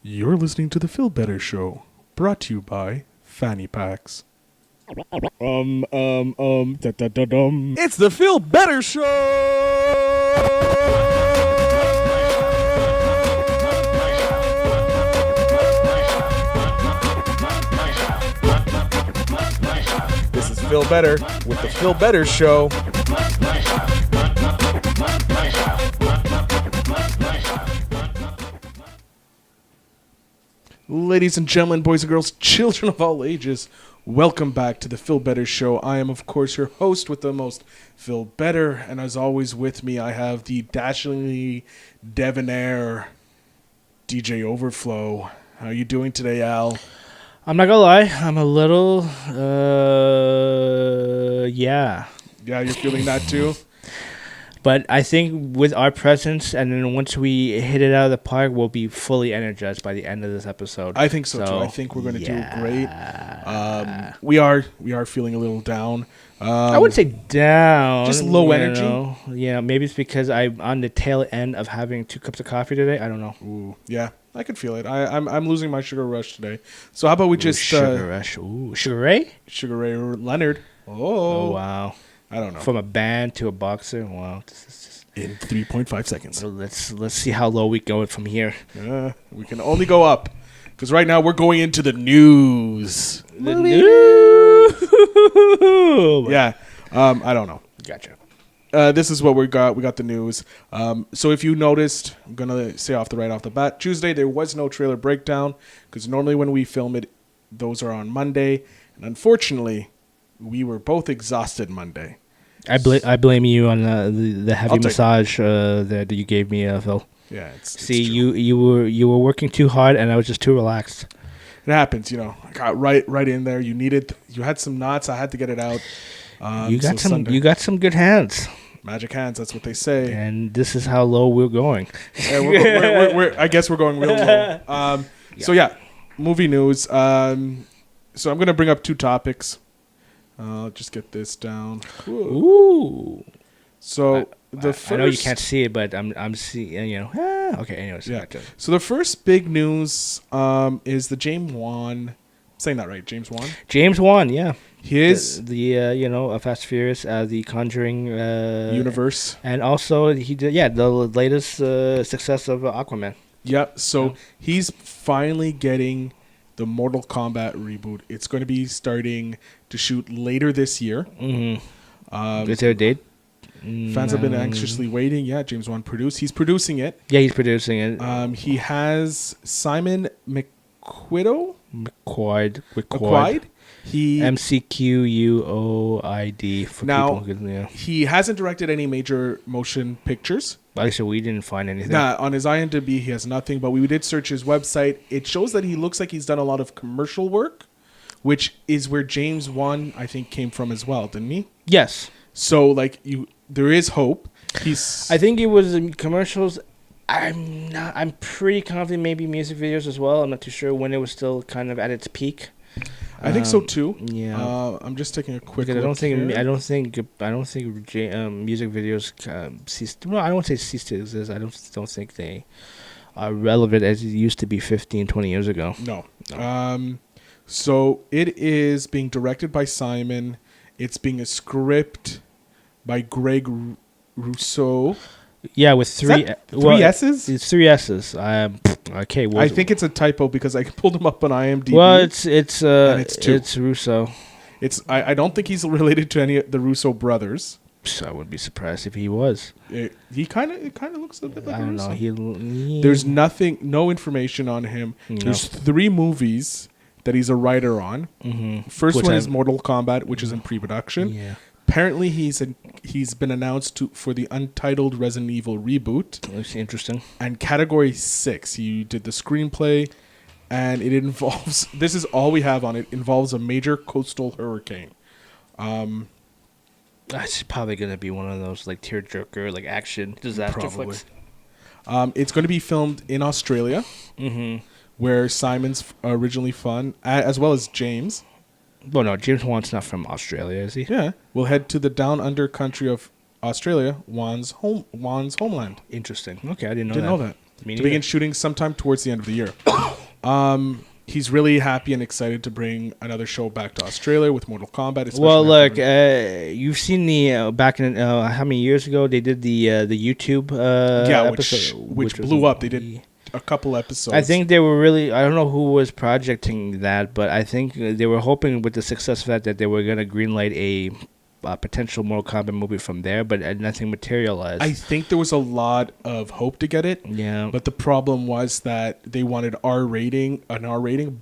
You're listening to The Feel Better Show, brought to you by Fanny Packs. Da-da-da-dum. It's The Feel Better Show! This is Feel Better with The Feel Better Show. Ladies and gentlemen, boys and girls, children of all ages, welcome back to the Feel Better Show. I am, of course, your host with the most Feel Better, and as always with me, I have the dashingly debonair DJ Overflow. How are you doing today, Al? I'm not gonna lie, I'm a little, yeah. Yeah, you're feeling that too? But I think with our presence, and then once we hit it out of the park, we'll be fully energized by the end of this episode. I think so too. I think we're going to do great. We are feeling a little down. I wouldn't say down. Just low energy? Yeah, maybe it's because I'm on the tail end of having 2 cups of coffee today. I don't know. Ooh, yeah, I could feel it. I'm losing my sugar rush today. So how about we just... Sugar rush. Ooh, Sugar Ray? Sugar Ray Leonard. Oh, wow. I don't know. From a band to a boxer. Wow, this is just in 3.5 seconds. So let's see how low we go from here. We can only go up because right now we're going into the news. The news. Yeah. I don't know. Gotcha. This is what we got. We got the news. So if you noticed, I'm gonna say off the bat, Tuesday there was no trailer breakdown because normally when we film it, those are on Monday, and unfortunately, we were both exhausted Monday. I blame you on the heavy massage that you gave me, Phil. Yeah, it's you were working too hard, and I was just too relaxed. It happens, you know. I got right in there. You had some knots. I had to get it out. You got some good hands. Magic hands. That's what they say. And this is how low we're going. Yeah, we're I guess we're going real low. So yeah, movie news. So I'm gonna bring up 2 topics. I'll just get this down. Ooh. So the first, I know you can't see it, but I'm seeing. Okay. Anyways. Yeah. Gotcha. So the first big news is the James Wan. I'm saying that right? James Wan. James Wan. Yeah. His the Fast and Furious, the Conjuring universe, and also he did the latest success of Aquaman. Yep. So he's finally getting the Mortal Kombat reboot. It's going to be starting to shoot later this year. Mm-hmm. Is there a date? Fans have been anxiously waiting. Yeah, James Wan produced. He's producing it. Yeah, he's producing it. He has Simon McQuoid. He McQuoid for now, people. Yeah. He hasn't directed any major motion pictures. Actually, we didn't find anything. Nah, on his IMDb, he has nothing, but we did search his website. It shows that he looks like he's done a lot of commercial work, which is where James Wan, I think, came from as well, didn't he? Yes. So, there is hope. I think it was in commercials. I'm pretty confident maybe music videos as well. I'm not too sure when it was still kind of at its peak. I think so too. Yeah. I'm just taking a quick look. I don't think music videos cease. No, I don't want to say cease to exist. I don't think they are relevant as it used to be 15, 20 years ago. No. So it is being directed by Simon. It's being a script by Greg Rousseau. Yeah, with 3 S's? It's 3 S's. Okay. I think it's a typo because I pulled him up on IMDb. Well, it's 2. It's Russo. I don't think he's related to any of the Russo brothers. So I wouldn't be surprised if he was. He kind of looks a bit like I don't Russo. know. There's no information on him. No. There's 3 movies that he's a writer on. Mm-hmm. First one is Mortal Kombat, which is in pre-production. Yeah. Apparently, he's been announced for the untitled Resident Evil reboot. That's interesting. And Category 6, he did the screenplay, and it involves. This is all we have on it. Involves a major coastal hurricane. That's probably gonna be one of those tearjerker action disaster flicks. It's going to be filmed in Australia, where Simon's originally from, as well as James. Well, no, James Wan's not from Australia, is he? Yeah. We'll head to the down under country of Australia, Wan's homeland. Interesting. Okay, I didn't know that. to begin shooting sometime towards the end of the year. He's really happy and excited to bring another show back to Australia with Mortal Kombat. Well, look, you've seen the back in how many years ago they did the YouTube episode, which blew up. They did a couple episodes. I think they were really. I don't know who was projecting that, but I think they were hoping with the success of that they were going to greenlight a potential Mortal Kombat movie from there, but nothing materialized. I think there was a lot of hope to get it. Yeah. But the problem was that they wanted an R rating,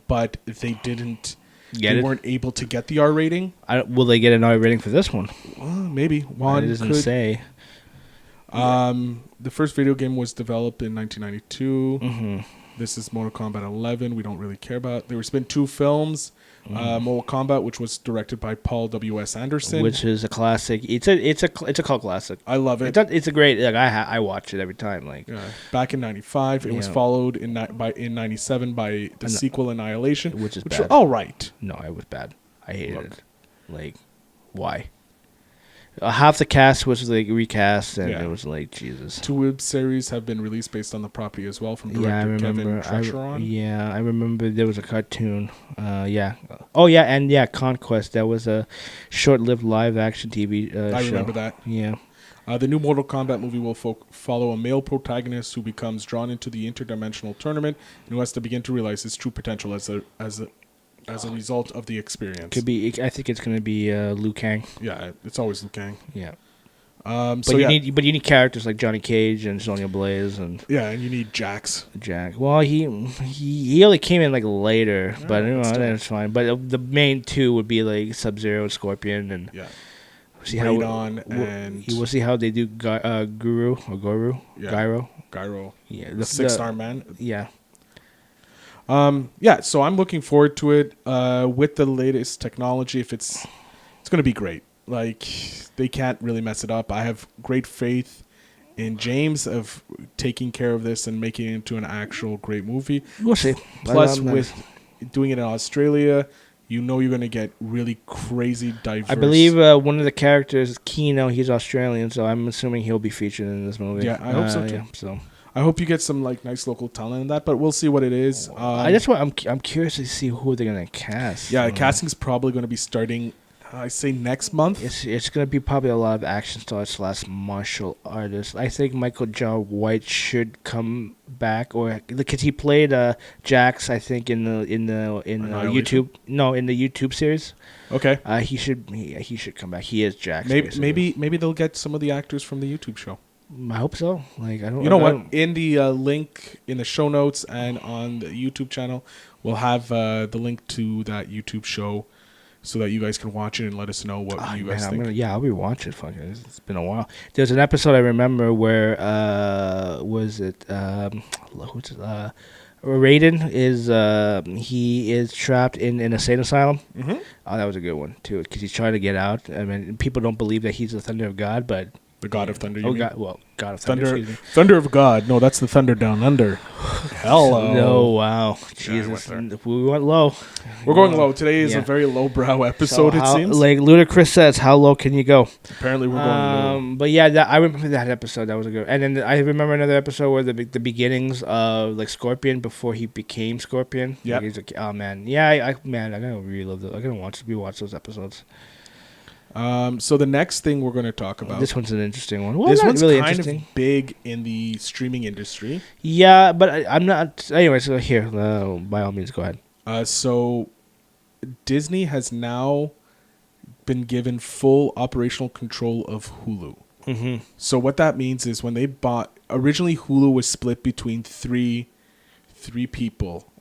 but they didn't. They weren't able to get the R rating. Will they get an R rating for this one? Well, maybe one. It doesn't say. The first video game was developed in 1992. Mm-hmm. This is Mortal Kombat 11. We don't really care about. There has been 2 films. Mortal Kombat, which was directed by Paul W.S. Anderson, which is a classic. It's a cult classic. I love it. It's a great. Like I watch it every time. Like back in '95, it was followed in '97 by the sequel Annihilation, which bad. Was all right. No, it was bad. I hated it. Like, why? Half the cast was like recast, and it was like Jesus. 2 web series have been released based on the property as well from director Kevin Trecheron. I remember there was a cartoon. Oh yeah, and Conquest. That was a short-lived live-action TV show. I remember that. Yeah. The new Mortal Kombat movie will follow a male protagonist who becomes drawn into the interdimensional tournament and who has to begin to realize his true potential as a result of the experience. Could be. I think it's going to be Liu Kang. Yeah, it's always Liu Kang. Yeah. But you need characters like Johnny Cage and Sonya Blaze and and you need Jax. Well, he only came in like later, but that's fine. But the main 2 would be like Sub-Zero and Scorpion and see how we'll see how they do Gyro. Yeah, the 6-star man. Yeah. So I'm looking forward to it. With the latest technology, it's going to be great. Like, they can't really mess it up. I have great faith in James of taking care of this and making it into an actual great movie. We'll see. Plus, with doing it in Australia, you're going to get really crazy diverse. I believe one of the characters, Keno, he's Australian, so I'm assuming he'll be featured in this movie. Yeah, I hope so too. Yeah, so. I hope you get some like nice local talent in that, but we'll see what it is. That's why I'm curious to see who they're gonna cast. Yeah, casting's probably going to be starting. I say next month. It's gonna be probably a lot of action stars / martial artists. I think Michael John White should come back, or because he played Jax, I think in the YouTube in the YouTube series. Okay. He should come back. He is Jax. Maybe they'll get some of the actors from the YouTube show. I hope so. Like I don't. You know what? In the link in the show notes and on the YouTube channel, we'll have the link to that YouTube show, so that you guys can watch it and let us know what you guys think. I'll be watching. Fuck it. It's been a while. There's an episode I remember where was it? Raiden is he is trapped in an insane asylum. Mm-hmm. Oh, that was a good one too, because he's trying to get out. I mean, people don't believe that he's the Thunder of God, but. The God of Thunder. God of Thunder. Thunder of God. No, that's the Thunder Down Under. Hello. No, wow. Jesus. We went low. We're going low. Today is a very lowbrow episode, it seems. Like Ludacris says, how low can you go? Apparently we're going low. But yeah, I remember that episode. That was a good. And then I remember another episode where the beginnings of like Scorpion before he became Scorpion. Yeah. He's like, oh man. Yeah, I gotta relive those. I gotta rewatch those episodes. So the next thing we're going to talk about. This one's an interesting one. Well, this one's really kind of big in the streaming industry. Yeah, but I'm not. Anyway, so here, by all means, go ahead. So Disney has now been given full operational control of Hulu. Mm-hmm. So what that means is when they bought, originally Hulu was split between three people,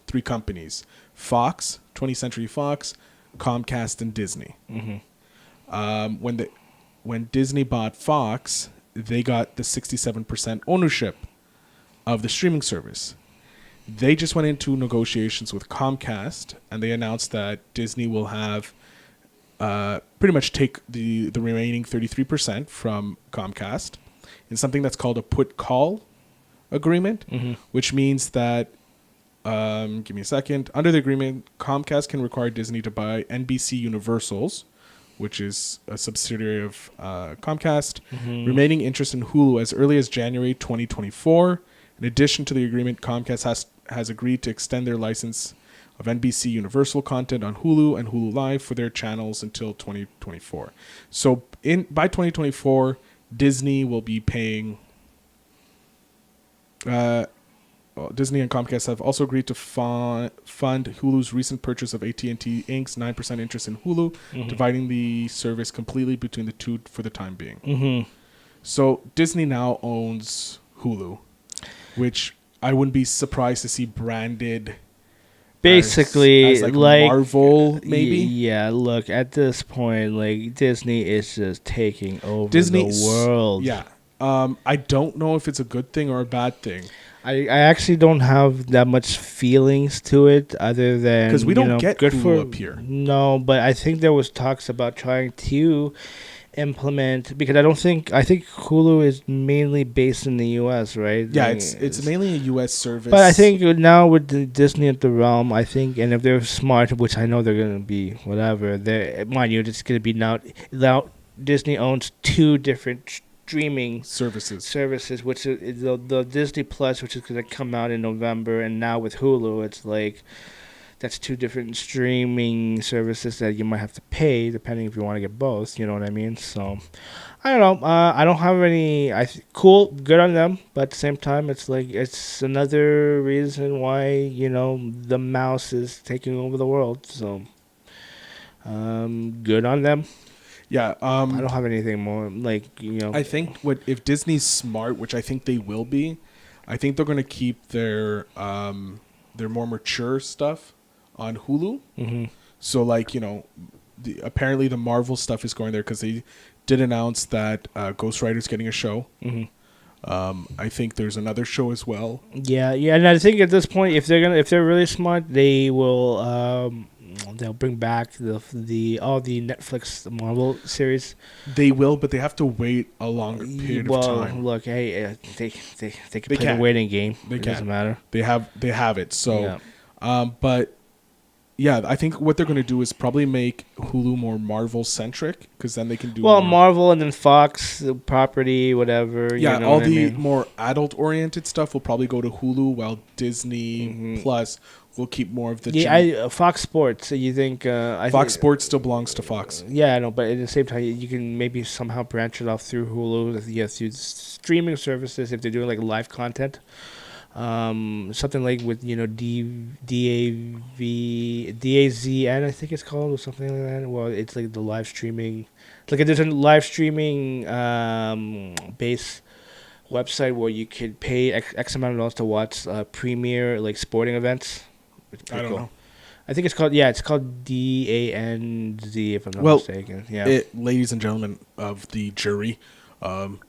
3 companies: Fox, 20th Century Fox, Comcast, and Disney. Mm-hmm. When Disney bought Fox, they got the 67% ownership of the streaming service. They just went into negotiations with Comcast, and they announced that Disney will have pretty much take the remaining 33% from Comcast in something that's called a put-call agreement, which means that, give me a second, under the agreement, Comcast can require Disney to buy NBC Universals, which is a subsidiary of Comcast, remaining interest in Hulu as early as January 2024, In addition to the agreement, Comcast has agreed to extend their license of NBC Universal content on Hulu and Hulu Live for their channels until 2024. So by 2024, Disney will be paying. Disney and Comcast have also agreed to fund Hulu's recent purchase of AT&T Inc.'s 9% interest in Hulu, dividing the service completely between the two for the time being. Mm-hmm. So Disney now owns Hulu, which I wouldn't be surprised to see branded Basically, as like Marvel, maybe. Yeah, look, at this point, like, Disney is just taking over Disney, the world. Yeah. I don't know if it's a good thing or a bad thing. I actually don't have that much feelings to it, other than because we don't get good Hulu up here. No, but I think there was talks about trying to implement, because I think Hulu is mainly based in the U.S., right? Yeah, like, it's mainly a U.S. service. But I think now with the Disney at the realm, I think, and if they're smart, which I know they're gonna be, whatever, they mind you, it's gonna be now Disney owns two different streaming services, which is the Disney Plus, which is going to come out in November, and now with Hulu, it's like that's two different streaming services that you might have to pay depending if you want to get both. You know what I mean? So I don't know. I don't have any. Cool, good on them, but at the same time, it's like it's another reason why the mouse is taking over the world. So good on them. Yeah, I don't have anything more I think if Disney's smart, which I think they will be, I think they're going to keep their more mature stuff on Hulu. Mm-hmm. So apparently the Marvel stuff is going there because they did announce that Ghost Rider's getting a show. Mm-hmm. I think there's another show as well. Yeah, and I think at this point, if they're really smart, they will. They'll bring back all the Netflix Marvel series. They will, but they have to wait a longer period of time. Look, hey, they can play the waiting game. It doesn't matter. They have it. So, but yeah, I think what they're going to do is probably make Hulu more Marvel centric, because then they can do Marvel and then Fox property, whatever. Yeah, all the more adult oriented stuff will probably go to Hulu, while Disney Plus will keep more of the Fox Sports. So you think Fox Sports still belongs to Fox? Yeah, I know, but at the same time, you can maybe somehow branch it off through Hulu, through streaming services if they're doing like live content. Something like with DAZN, I think it's called, or something like that. Well, it's like the live streaming. Like there's a live streaming base website where you could pay X amount of dollars to watch premier like sporting events. I don't know. I think it's called DANZ, if I'm not mistaken. Yeah. Ladies and gentlemen of the jury, of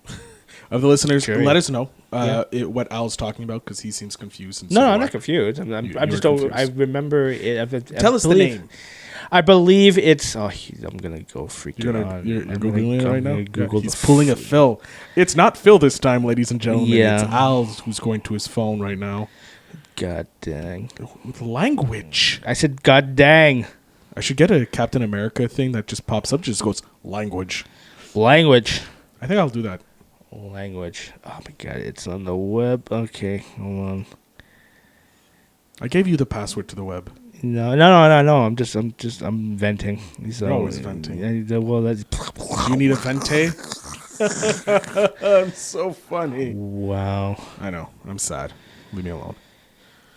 the listeners, let us know what Al's talking about, because he seems confused. And no, I'm not confused. I'm just don't. I remember it. Tell us the name. I believe it's. Oh, I'm gonna go freaking on. You're googling it right now. He's pulling a Phil. It's not Phil this time, ladies and gentlemen. Yeah. It's Al who's going to his phone right now. God dang. With language. I said God dang. I should get a Captain America thing that just pops up, just goes language. Language. I think I'll do that. Language. Oh my God, it's on the web. Okay, hold on. I gave you the password to the web. No. I'm venting. You're always venting. Well, that's. You need a vente? I'm so funny. Wow. I know. I'm sad. Leave me alone.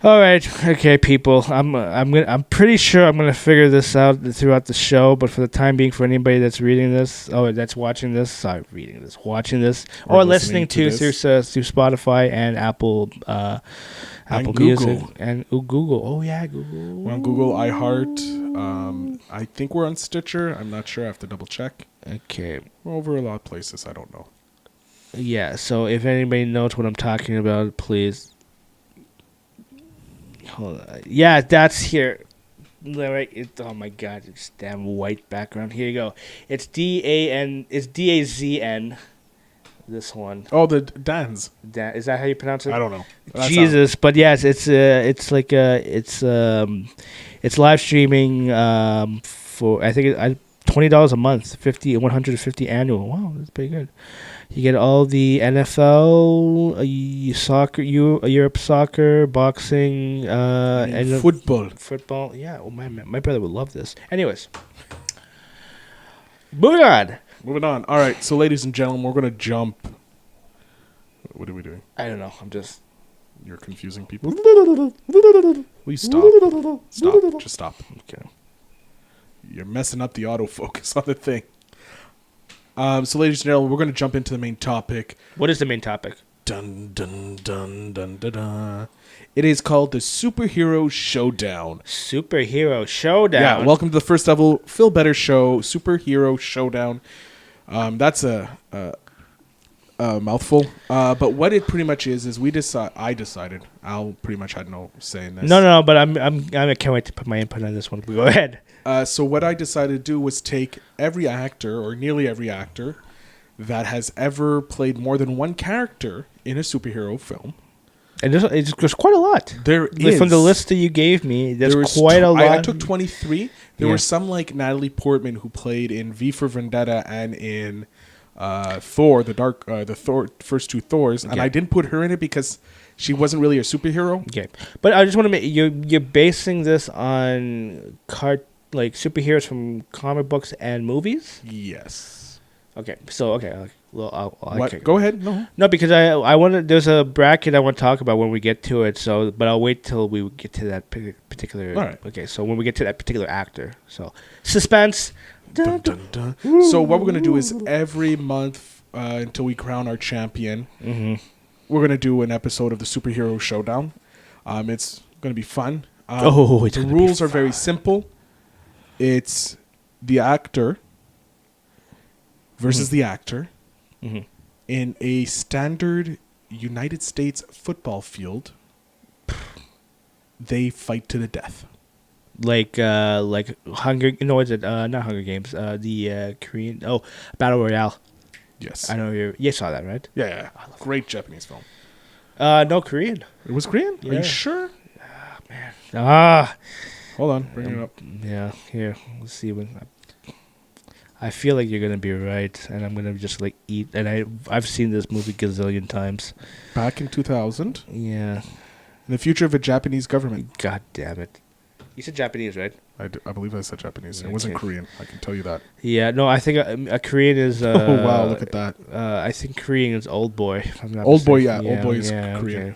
All right, okay, people. I'm pretty sure I'm gonna figure this out throughout the show. But for the time being, for anybody that's watching this, or listening to through Spotify and Apple Music and Google. Oh yeah, Google. We're on Google, iHeart. I think we're on Stitcher. I'm not sure. I have to double check. Okay. We're over a lot of places. I don't know. Yeah. So if anybody knows what I'm talking about, please. Hold on. Yeah, that's here. Right. Oh my God, it's damn white background. Here you go. It's DAN. It's DAZN. This one. Oh, the Dans. Is that how you pronounce it? I don't know. Jesus, but yes, it's live streaming for I think $20 a month, 150 annual. Wow, that's pretty good. You get all the NFL, soccer, Europe soccer, boxing, and football. Football. Yeah, oh, my brother would love this. Anyways, moving on. Moving on. All right, so ladies and gentlemen, we're going to jump. What are we doing? I don't know. I'm just... You're confusing people. Will you stop? Stop. Just stop. Okay. You're messing up the autofocus on the thing. So, ladies and gentlemen, we're going to jump into the main topic. What is the main topic? Dun, dun, dun, dun, dun, dun. It is called the Superhero Showdown. Superhero Showdown. Yeah, welcome to the first level Feel Better show, Superhero Showdown. That's a mouthful. But what it pretty much is I decided. Al pretty much had no say in this. No, but I can't wait to put my input on this one. Go ahead. So what I decided to do was take every actor, or nearly every actor, that has ever played more than one character in a superhero film. And there's quite a lot. There is. From the list that you gave me, there's quite a lot. I took 23. There were some like Natalie Portman who played in V for Vendetta and in Thor, the first two Thors. Okay. And I didn't put her in it because she wasn't really a superhero. Okay. But I just want to make... You're basing this on superheroes from comic books and movies? Yes. Okay. So, okay. Well, what? Go ahead. No, because I want to... There's a bracket I want to talk about when we get to it. So, but I'll wait till we get to that particular... All right. Okay, so when we get to that particular actor. So, suspense. Dun, dun, dun. So what we're going to do is every month until we crown our champion, we're going to do an episode of the Superhero Showdown. It's going to be fun. The rules are very simple. It's the actor versus the actor in a standard United States football field. They fight to the death. Like Hunger... No, is it not Hunger Games? The Korean... Battle Royale. Yes. I know you saw that, right? Yeah. Great Japanese film. No, Korean. It was Korean? Yeah. Are you sure? Man. Hold on. Bring it up. Yeah. Here. Let's see. I feel like you're going to be right, and I'm going to just eat. And I've seen this movie gazillion times. Back in 2000? Yeah. In the future of a Japanese government. God damn it. You said Japanese, right? I believe I said Japanese. It wasn't Korean. I can tell you that. Yeah, no, I think a Korean is... oh, wow, look at that. I think Korean is Old Boy. If I'm not Old Boy, mistaken. yeah. Old Boy is Korean.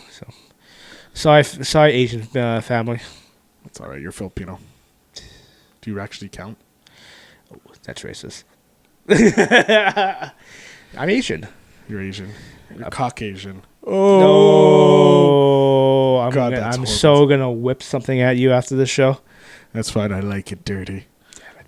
Okay, sorry, Asian family. That's all right. You're Filipino. Do you actually count? Oh, that's racist. I'm Asian. You're Asian. You're Caucasian. Oh, I'm so gonna whip something at you after the show. That's fine. I like it dirty.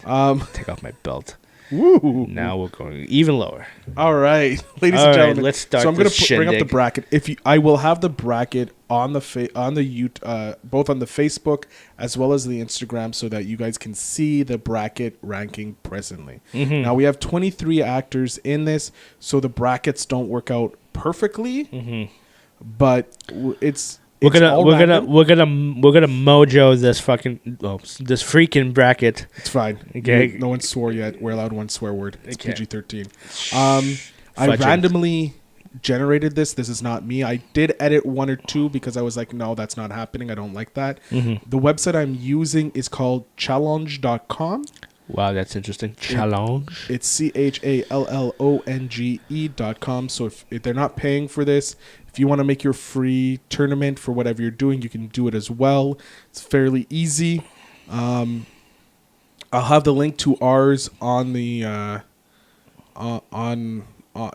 Damn it. Take off my belt. Woo. Now we're going even lower. All right, ladies and gentlemen. Let's start. So I'm going to bring up the bracket. I will have the bracket on both on the Facebook as well as the Instagram, so that you guys can see the bracket ranking presently. Now we have 23 actors in this, so the brackets don't work out perfectly, but we're gonna mojo this this freaking bracket. It's fine. Okay. No one swore yet. We're allowed one swear word. It's okay. PG-13. I randomly generated this. This is not me. I did edit one or two because I was like, no, that's not happening. I don't like that. The website I'm using is called challenge.com. Wow, that's interesting. Challenge. It's CHALLONGE.com. So if they're not paying for this, if you want to make your free tournament for whatever you're doing, you can do it as well. It's fairly easy. I'll have the link to ours on the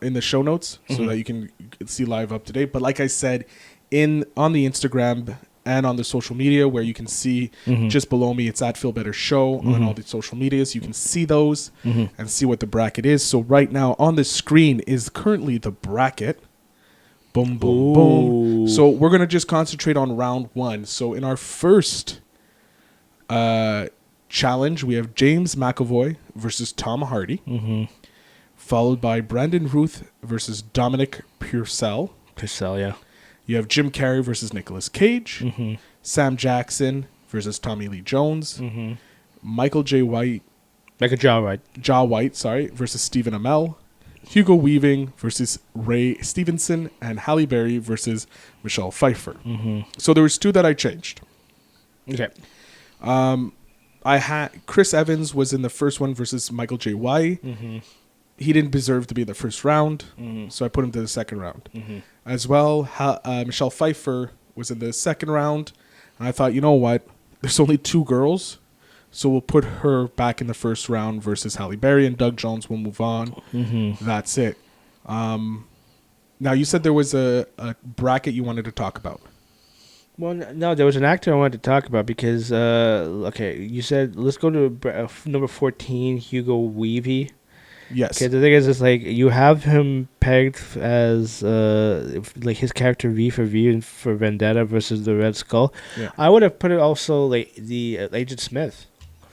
in the show notes so that you can see live up to date. But like I said, on the Instagram and on the social media, where you can see just below me, it's at Feel Better Show on all the social medias. You can see those and see what the bracket is. So right now on the screen is currently the bracket. Boom, boom, boom. So we're going to just concentrate on round one. So in our first challenge, we have James McAvoy versus Tom Hardy, followed by Brandon Routh versus Dominic Purcell. Purcell, yeah. You have Jim Carrey versus Nicolas Cage, Sam Jackson versus Tommy Lee Jones, Michael Jaw White versus Stephen Amell, Hugo Weaving versus Ray Stevenson, and Halle Berry versus Michelle Pfeiffer. So there was 2 that I changed. Okay. I had Chris Evans was in the first one versus Michael J. White. He didn't deserve to be in the first round, so I put him to the second round. As well, Michelle Pfeiffer was in the second round, and I thought, you know what? There's only 2 girls, so we'll put her back in the first round versus Halle Berry, and Doug Jones will move on. That's it. Now, you said there was a bracket you wanted to talk about. Well, no, there was an actor I wanted to talk about because, you said let's go to number 14, Hugo Weaving. Yes. Okay, the thing is, it's like you have him pegged as like his character V for Vendetta versus the Red Skull. Yeah. I would have put it also like the Agent Smith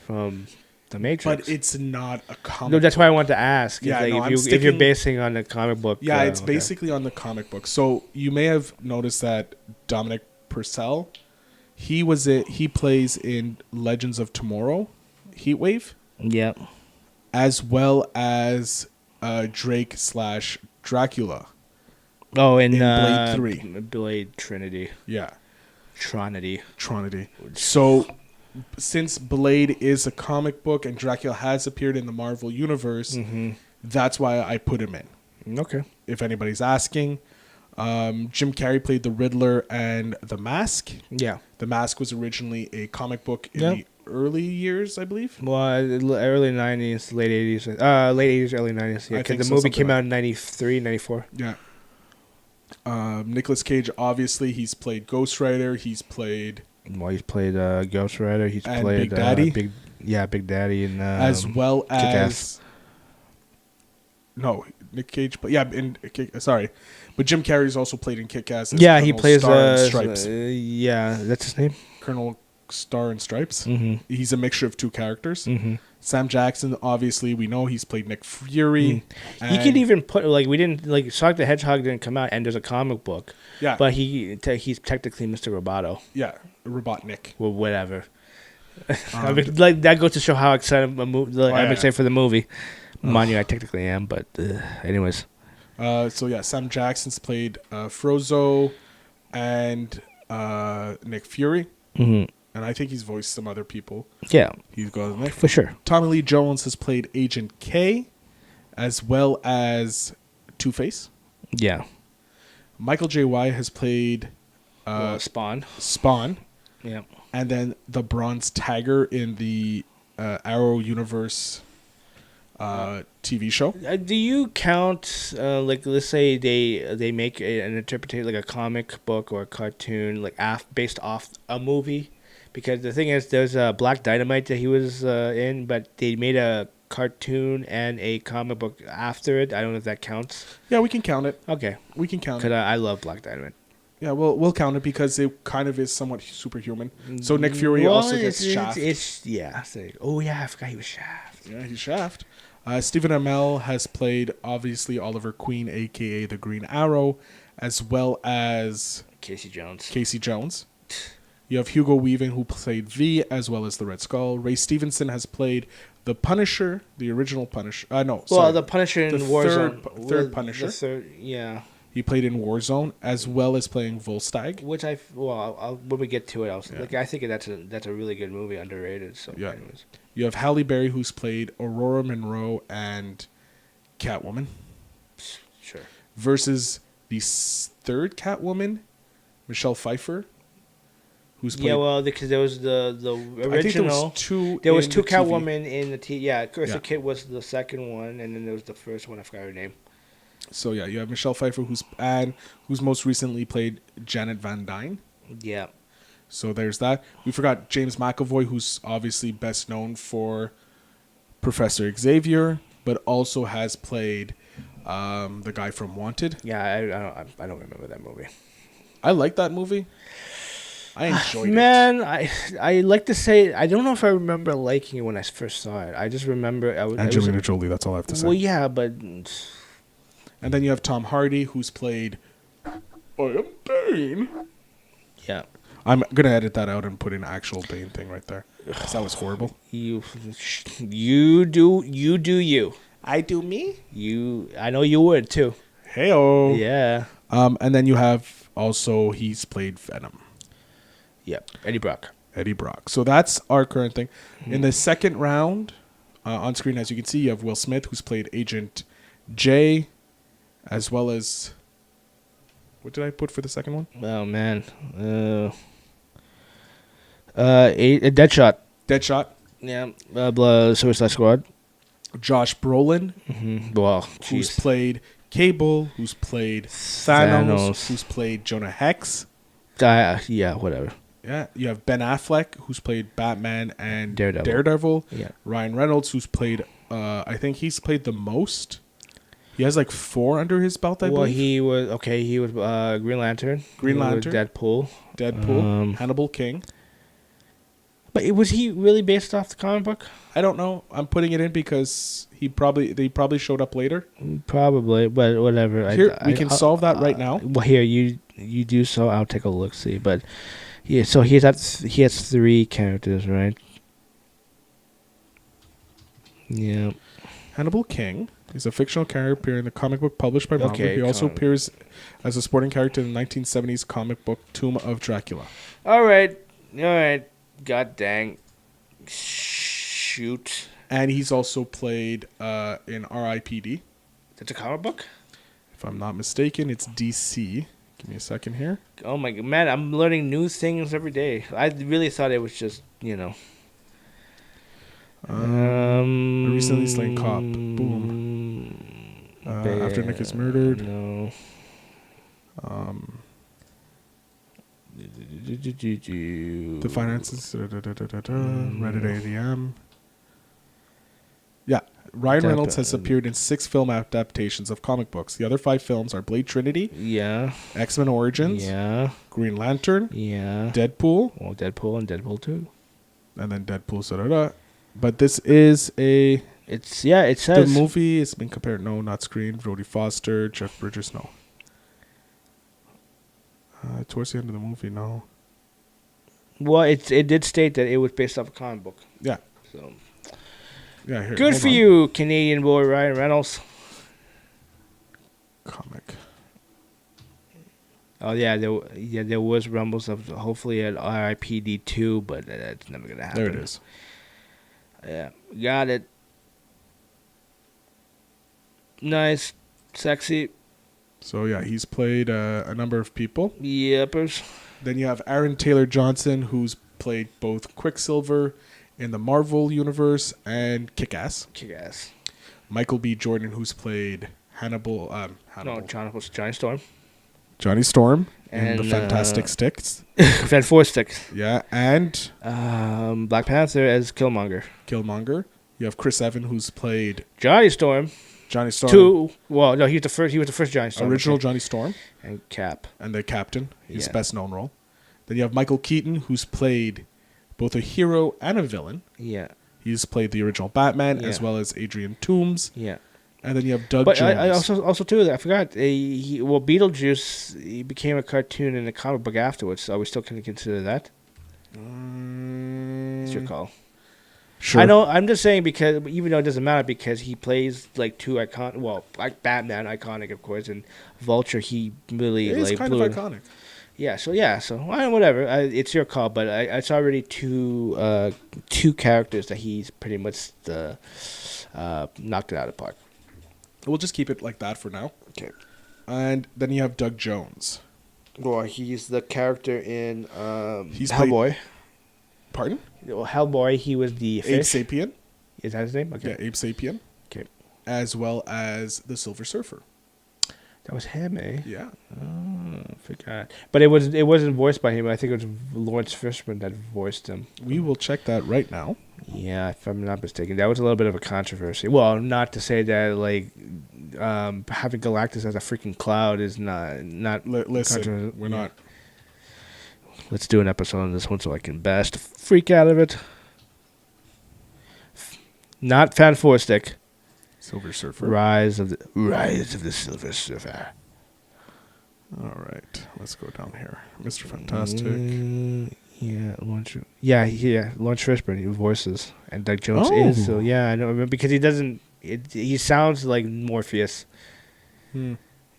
from The Matrix. But it's not a comic. No, that's why I wanted to ask. Yeah, like, no, if you're basing on a comic book. Yeah, it's basically on the comic book. So you may have noticed that Dominic Purcell, he plays in Legends of Tomorrow, Heatwave. Yep. As well as Drake / Dracula. Oh, in Blade 3. Blade Trinity. Yeah. Trinity. So, since Blade is a comic book and Dracula has appeared in the Marvel Universe, that's why I put him in. Okay. If anybody's asking. Jim Carrey played the Riddler and The Mask. Yeah. The Mask was originally a comic book in the early years, I believe. Well, early 90s, late 80s. Late 80s, early 90s. Yeah, because the movie came out in 93, 94. Yeah. Nicolas Cage, obviously, he's played Ghost Rider. He's played... Well, he's played Ghost Rider. He's played Big Daddy. Big Daddy. And, as well as... Kick-Ass. No, Nick Cage. But yeah, sorry. But Jim Carrey's also played in Kick-Ass. Yeah, he plays... Star and Stripes. Yeah, that's his name? Colonel Star and Stripes. He's a mixture of 2 characters. Sam Jackson, obviously, we know he's played Nick Fury. You could even put, like, we didn't, like, Sonic the Hedgehog didn't come out, and there's a comic book. Yeah. But he's technically Mr. Roboto. Yeah, Robotnik. Well, whatever. I mean, like, that goes to show how excited I'm excited for the movie. Mind you, I technically am, but anyways. So, yeah, Sam Jackson's played Frozzo and Nick Fury. And I think he's voiced some other people. Yeah. He's got in there. For sure. Tommy Lee Jones has played Agent K, as well as Two-Face. Yeah. Michael J. White has played... Spawn. Yeah. And then the Bronze Tiger in the Arrow Universe TV show. Do you count, like, let's say they make an interpretation, like a comic book or a cartoon, like based off a movie? Because the thing is, there's a Black Dynamite that he was in, but they made a cartoon and a comic book after it. I don't know if that counts. Yeah, we can count it. Okay. We can count it. Because I love Black Dynamite. Yeah, we'll count it because it kind of is somewhat superhuman. So Nick Fury also gets Shaft. Oh, yeah, I forgot he was Shaft. Yeah, he's Shaft. Stephen Amell has played, obviously, Oliver Queen, a.k.a. the Green Arrow, as well as... Casey Jones. You have Hugo Weaving, who played V, as well as the Red Skull. Ray Stevenson has played the Punisher, the original Punisher. The Punisher in Warzone. Third Punisher. Yeah. He played in Warzone, as well as playing Volstagg. Which when we get to it, I think that's a really good movie, underrated. So yeah. Anyways. You have Halle Berry, who's played Aurora Monroe and Catwoman. Sure. Versus the third Catwoman, Michelle Pfeiffer, who's played... because there was the original. I think there was two Catwoman in the TV. Yeah, Carissa Kid was the second one, and then there was the first one. I forgot her name. So yeah, you have Michelle Pfeiffer, who's most recently played Janet Van Dyne. Yeah. So there's that. We forgot James McAvoy, who's obviously best known for Professor Xavier, but also has played the guy from Wanted. Yeah, I don't remember that movie. I like that movie. I enjoyed it. Man, I like to say, I don't know if I remember liking it when I first saw it. I just remember... Angelina Jolie, that's all I have to say. Well, yeah, but... And then you have Tom Hardy, who's played I Am Bane. Yeah. I'm going to edit that out and put an actual Bane thing right there. Because that was horrible. You do you. I do me. I know you would too. Heyo. Yeah. And then you have also he's played Venom. Yep. Eddie Brock. Eddie Brock. So that's our current thing. In the second round, on screen, as you can see, you have Will Smith, who's played Agent J, as well as... What did I put for the second one? Oh, man. A Deadshot. Deadshot. Yeah. Suicide Squad. Josh Brolin, Well, who's jeez. played Cable, who's played Thanos, who's played Jonah Hex. Yeah, whatever. Yeah, you have Ben Affleck, who's played Batman and Daredevil. Yeah. Ryan Reynolds, who's played, I think he's played the most. He has like 4 under his belt, I believe. He was Green Lantern. Green Lantern. Deadpool. Hannibal King. But was he really based off the comic book? I don't know. I'm putting it in because they probably showed up later. Probably, but whatever. Here, we can solve that right now. Well, here, you do so. I'll take a look, see. But, yeah, so he has 3 characters, right? Yeah. Hannibal King is a fictional character appearing in the comic book published by Marvel. Okay, He also appears as a supporting character in the 1970s comic book Tomb of Dracula. All right. God dang. Shoot. And he's also played in R.I.P.D. That's a comic book? If I'm not mistaken, it's DC. Give me a second here. Oh, my God. Man, I'm learning new things every day. I really thought it was just, recently slain cop. Boom. After Nick is murdered. No. The finances. Reddit ADM. Yeah. Ryan Reynolds has appeared in 6 film adaptations of comic books. The other 5 films are Blade Trinity. Yeah. X-Men Origins. Yeah. Green Lantern. Yeah. Deadpool. Well, Deadpool and Deadpool 2. And then Deadpool. But this is a... It says... The movie has been compared... No, not screen. Jodie Foster. Jeff Bridges. No. Towards the end of the movie, no. Well, it did state that it was based off a comic book. Yeah. So... Yeah, here, good for you, Canadian boy Ryan Reynolds. Comic. Oh yeah, there was rumbles of hopefully at R.I.P.D. 2, but that's never gonna happen. There it is. Yeah, got it. Nice, sexy. So yeah, he's played a number of people. Yepers. Then you have Aaron Taylor Johnson, who's played both Quicksilver in the Marvel Universe and Kick-Ass. Kick-Ass. Michael B. Jordan, who's played Hannibal. No, Johnny Storm. Johnny Storm and in the Fantastic Sticks. Fantastic. Yeah, and Black Panther as Killmonger. You have Chris Evans, who's played Johnny Storm. 2. Well, no, he was the first Johnny Storm. Original Johnny Storm. And Cap. And the Captain, his best known role. Then you have Michael Keaton, who's played both a hero and a villain. Yeah. He's played the original Batman as well as Adrian Toomes. Yeah. And then you have Doug Jones. I also too, I forgot. Beetlejuice, he became a cartoon in a comic book afterwards. So are we still going to consider that? It's your call. Sure. I know. I'm just saying because even though it doesn't matter because he plays like 2 iconic. Well, like Batman, iconic of course, and Vulture, he really it is kind of iconic. Yeah. So whatever. It's your call, but it's already 2 characters that he's pretty much knocked it out of the park. We'll just keep it like that for now. Okay. And then you have Doug Jones. Well, he's the character in he's Hellboy. Pardon? Well, Hellboy, he was the Abe fish. Sapien. Is that his name? Okay. Yeah, Abe Sapien. Okay. As well as the Silver Surfer. That was him, eh? Yeah. Oh, I forgot. But it wasn't voiced by him. I think it was Lawrence Fishburne that voiced him. We will check that right now. Yeah, if I'm not mistaken. That was a little bit of a controversy. Well, not to say that, like, having Galactus as a freaking cloud is not listen, we're not. Let's do an episode on this one so I can best freak out of it. Not Fantastic. Silver Surfer. Rise of the Silver Surfer. All right, let's go down here. Mr. Fantastic. Lawrence Fishburne, he voices, and Doug Jones is. So yeah, I know because he doesn't He sounds like Morpheus. Hmm.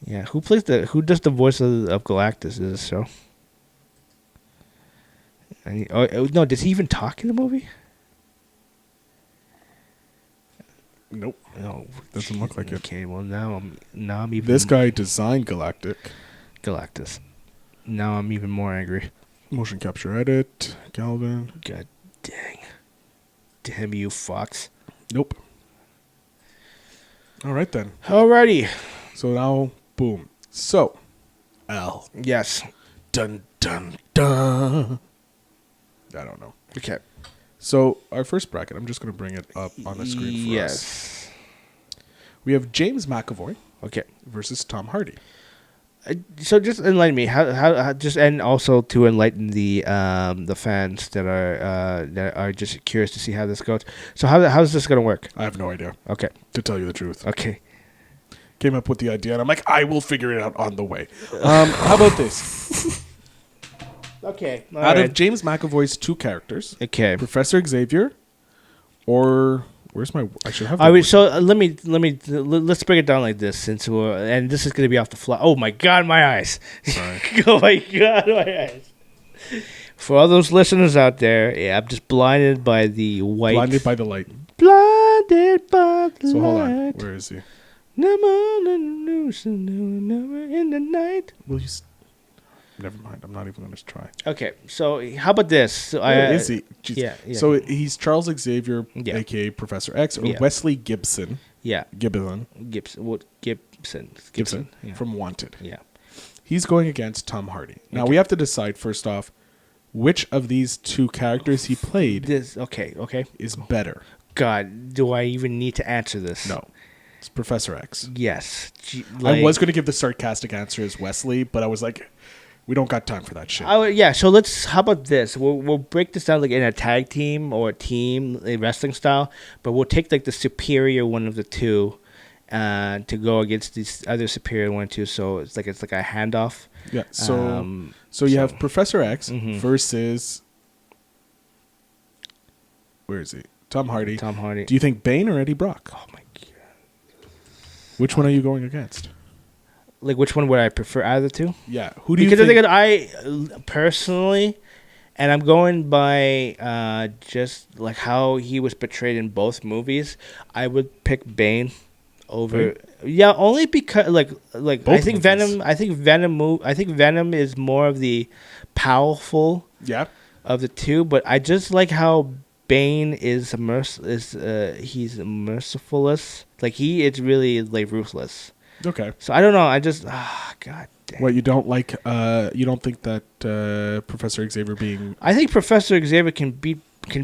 Yeah, who does the voice of Galactus in this show? No, does he even talk in the movie? Nope. No, Doesn't look like it. Okay, well now I'm even This guy designed Galactic. Galactus. Now I'm even more angry. Motion capture edit. Calvin. God damn you, Fox. Nope. All right then. Alrighty. So now, boom. So, L. Yes. Dun dun dun. I don't know. Okay. So our first bracket, I'm just going to bring it up on the screen for us. Yes. We have James McAvoy Okay. versus Tom Hardy. So just enlighten me. How just and also to enlighten the fans that are just curious to see how this goes. So how's this gonna work? I have no idea, Okay. to tell you the truth. Okay. Came up with the idea, and I'm like, I will figure it out on the way. How about this? Okay. Out of James McAvoy's two characters, Okay. Professor Xavier, or where's my? I should have. All right. So let's break it down like this, since and this is gonna be off the fly. Oh my God, my eyes! Sorry. Oh my God, my eyes! For all those listeners out there, yeah, I'm just blinded by the white. Blinded by the light. Blinded by the light. So hold on. Where is he? Never in the night. Will you? Never mind. I'm not even going to try. Okay, so how about this? So Where is he? Jeez. Yeah. So he's Charles Xavier, Yeah. aka Professor X, or Yeah. Wesley Gibson. Yeah, Gibson. Gibson. Yeah. From Wanted. Yeah. He's going against Tom Hardy. Now Okay. we have to decide first off which of these two characters he played Okay. is better. God, do I even need to answer this? No, it's Professor X. Yes. I was going to give the sarcastic answer as Wesley, but I was like, we don't got time for that shit. Yeah. So let's. How about this? We'll break this down like in a tag team or a team wrestling style, but we'll take like the superior one of the two, to go against this other superior one too. So it's like a handoff. Yeah. So you have Professor X Mhm. versus where is he? Tom Hardy. Tom Hardy. Do you think Bane or Eddie Brock? Oh my God. Which one are you going against? Like, which one would I prefer out of the two? Yeah. Who do you Because think? I personally, and I'm going by just like how he was portrayed in both movies, I would pick Bane over. Bane? Yeah, only because like Both I think movies. I think Venom is more of the powerful Yeah. of the two, but I just like how Bane is he's mercifulest. Like he is really like ruthless. Okay. So I don't know. I just God damn. What you don't like? You don't think that Professor Xavier being? I think Professor Xavier can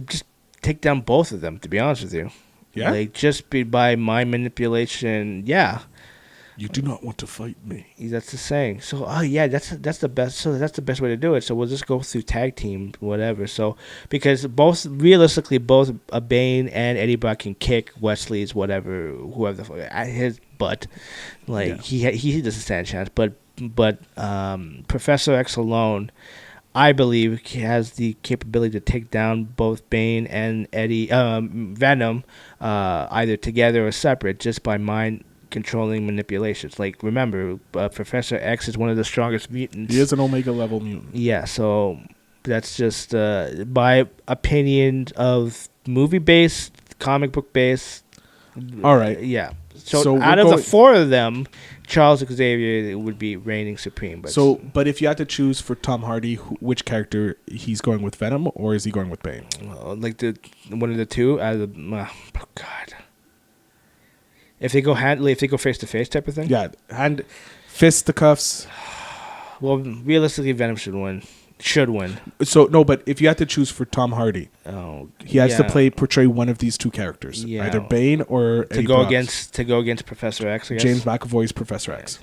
just take down both of them. To be honest with you, Yeah. like just by mind manipulation. Yeah, You do not want to fight me. that's the saying. So yeah, that's the best. So that's the best way to do it. So we'll just go through tag team, whatever. So because realistically, both Bane and Eddie Brock can kick Wesley's whoever at his butt. Like he doesn't stand a chance. But Professor X alone, I believe, he has the capability to take down both Bane and Venom, either together or separate, just by mind controlling manipulations. Like, remember, Professor X is one of the strongest mutants. He is an Omega level mutant. Yeah, so that's just my opinion of movie-based, comic book-based. All right. Yeah. So So we're out of the going- four of them, Charles Xavier would be reigning supreme. But But if you had to choose for Tom Hardy, which character he's going with Venom or is he going with Bane? like one of the two out of the God. If they go face to face type of thing. Yeah, hand, fisticuffs. Well, realistically, Venom should win. So no, but if you had to choose for Tom Hardy, Oh, he has to yeah. portray one of these two characters, Yeah. either Bane or to Eddie go Brock. against Professor X. I guess. James McAvoy's Professor X.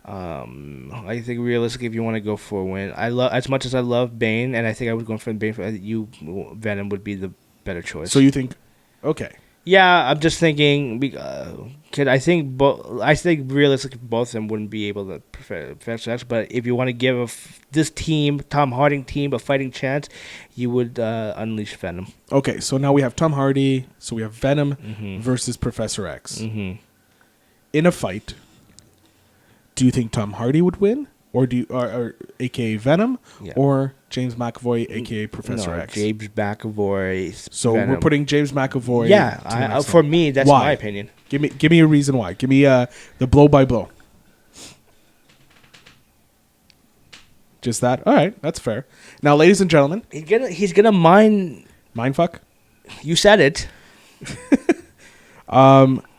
I think realistically, if you want to go for a win, as much as I love Bane, and I think I would go for Bane. Venom would be the better choice. So you think, okay, Yeah, I'm just thinking. I think realistically both of them wouldn't be able to Professor X. But if you want to give this team, Tom Hardy team, a fighting chance, you would unleash Venom. Okay, so now we have Tom Hardy. So we have Venom Mm-hmm. versus Professor X. Mm-hmm. In a fight, do you think Tom Hardy would win, or or aka Venom, Yeah. or James McAvoy, aka Professor X? James McAvoy. So Venom. we're putting James McAvoy. Yeah, to the next for one. me, that's Why? my opinion. Give me a reason why. Give me the blow by blow. Just that. All right, that's fair. Now, ladies and gentlemen, He's gonna mine. mindfuck. You said it.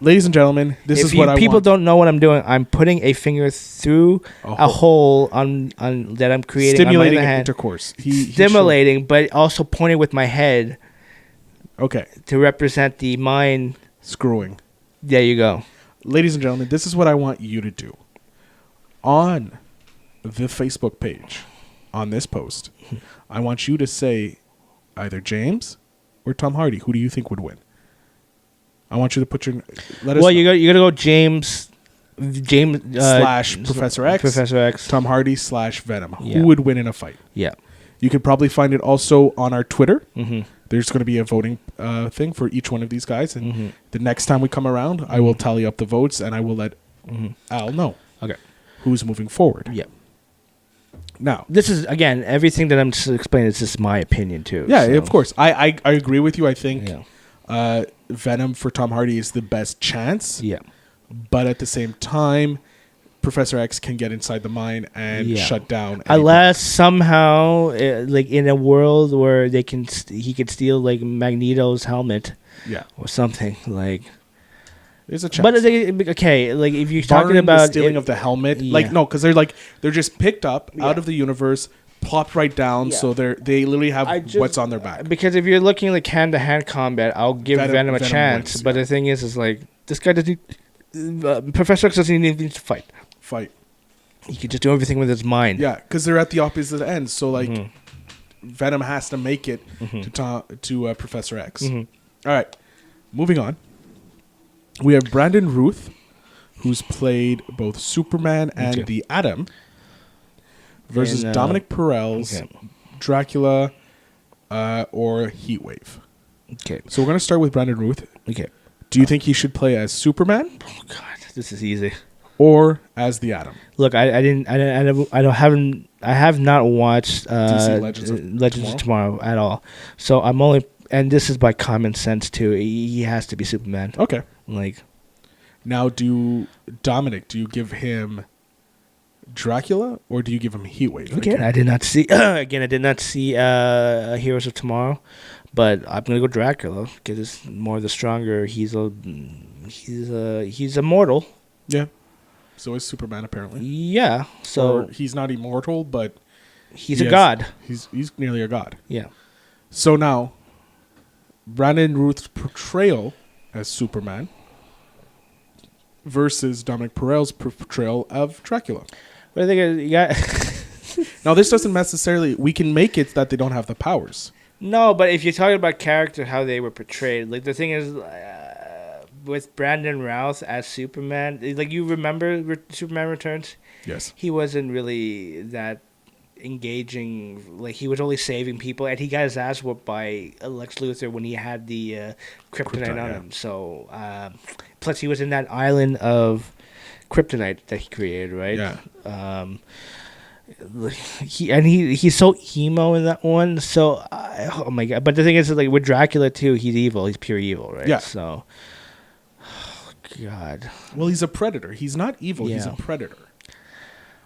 Ladies and gentlemen, this is what I people want. don't know what I'm doing. I'm putting a finger through a hole on that I'm creating. Stimulating on my other hand. intercourse. Stimulating, but also pointing with my head Okay, to represent the mind. screwing. There you go. Ladies and gentlemen, this is what I want you to do. On the Facebook page, on this post, I want you to say either James or Tom Hardy. Who do you think would win? I want you to put your. Let us Well, know. you gotta go James Slash Professor X. Professor X. Tom Hardy slash Venom. Yeah. Who would win in a fight? Yeah. You can probably find it also on our Twitter. Mm-hmm. There's going to be a voting thing for each one of these guys, and Mm-hmm. the next time we come around, I will tally up the votes and I will let Al know Okay. who's moving forward. Yeah. Now, This is again everything that I'm just explaining. Is just my opinion too. yeah, so. of course, I agree with you. I think Yeah. Venom for Tom Hardy is the best chance, Yeah. but at the same time, Professor X can get inside the mind and Yeah. shut down. Unless somehow, like in a world where he could steal like Magneto's helmet Yeah, or something like. there's a chance. But okay, like if you're talking Barring about the stealing of the helmet, Yeah. like no, because they're just picked up Yeah. out of the universe, plopped right down, Yeah. so they literally have what's on their back. Because if you're looking like hand-to-hand combat, I'll give Venom a Venom chance. wins, But yeah. the thing is like this guy doesn't. Professor X doesn't even need to fight. Fight, He can just do everything with his mind. yeah, because they're at the opposite ends. So like, Mhm. Venom has to make it Mhm. to Professor X. Mhm. All right, moving on. We have Brandon Ruth, who's played both Superman and Okay. the Atom, versus And, Dominic Perel's okay. Dracula or Heatwave. Okay. So we're gonna start with Brandon Ruth. Okay. Do you think he should play as Superman Oh God, this is easy. or as the Atom? Look, I have not watched DC Legends of Tomorrow at all. So I'm only, and this is by common sense too. He has to be Superman. Okay. Like, Now, do you give him Dracula or do you give him Heatwave? again, I did not see. Heroes of Tomorrow, but I'm gonna go Dracula because it's more the stronger. He's immortal. Yeah. So is Superman apparently. Yeah. So Or he's not immortal, but he's he a has- god. He's nearly a god. Yeah. So now, Brandon Ruth's portrayal as Superman versus Dominic Perel's portrayal of Dracula. But I think you got. Now, this doesn't necessarily. We can make it that they don't have the powers. No, but if you're talking about character, how they were portrayed, like the thing is, with Brandon Routh as Superman, like you remember Superman Returns, Yes. he wasn't really that engaging. Like he was only saving people, and he got his ass whooped by Lex Luthor when he had the kryptonite on yeah. him. So, plus he was in that island of kryptonite that he created, right? Yeah. He's so emo in that one. So oh my god! But the thing is, like with Dracula too, he's evil. He's pure evil, right? Yeah. So, oh god. Well, he's a predator. He's not evil. He's a Yeah. predator.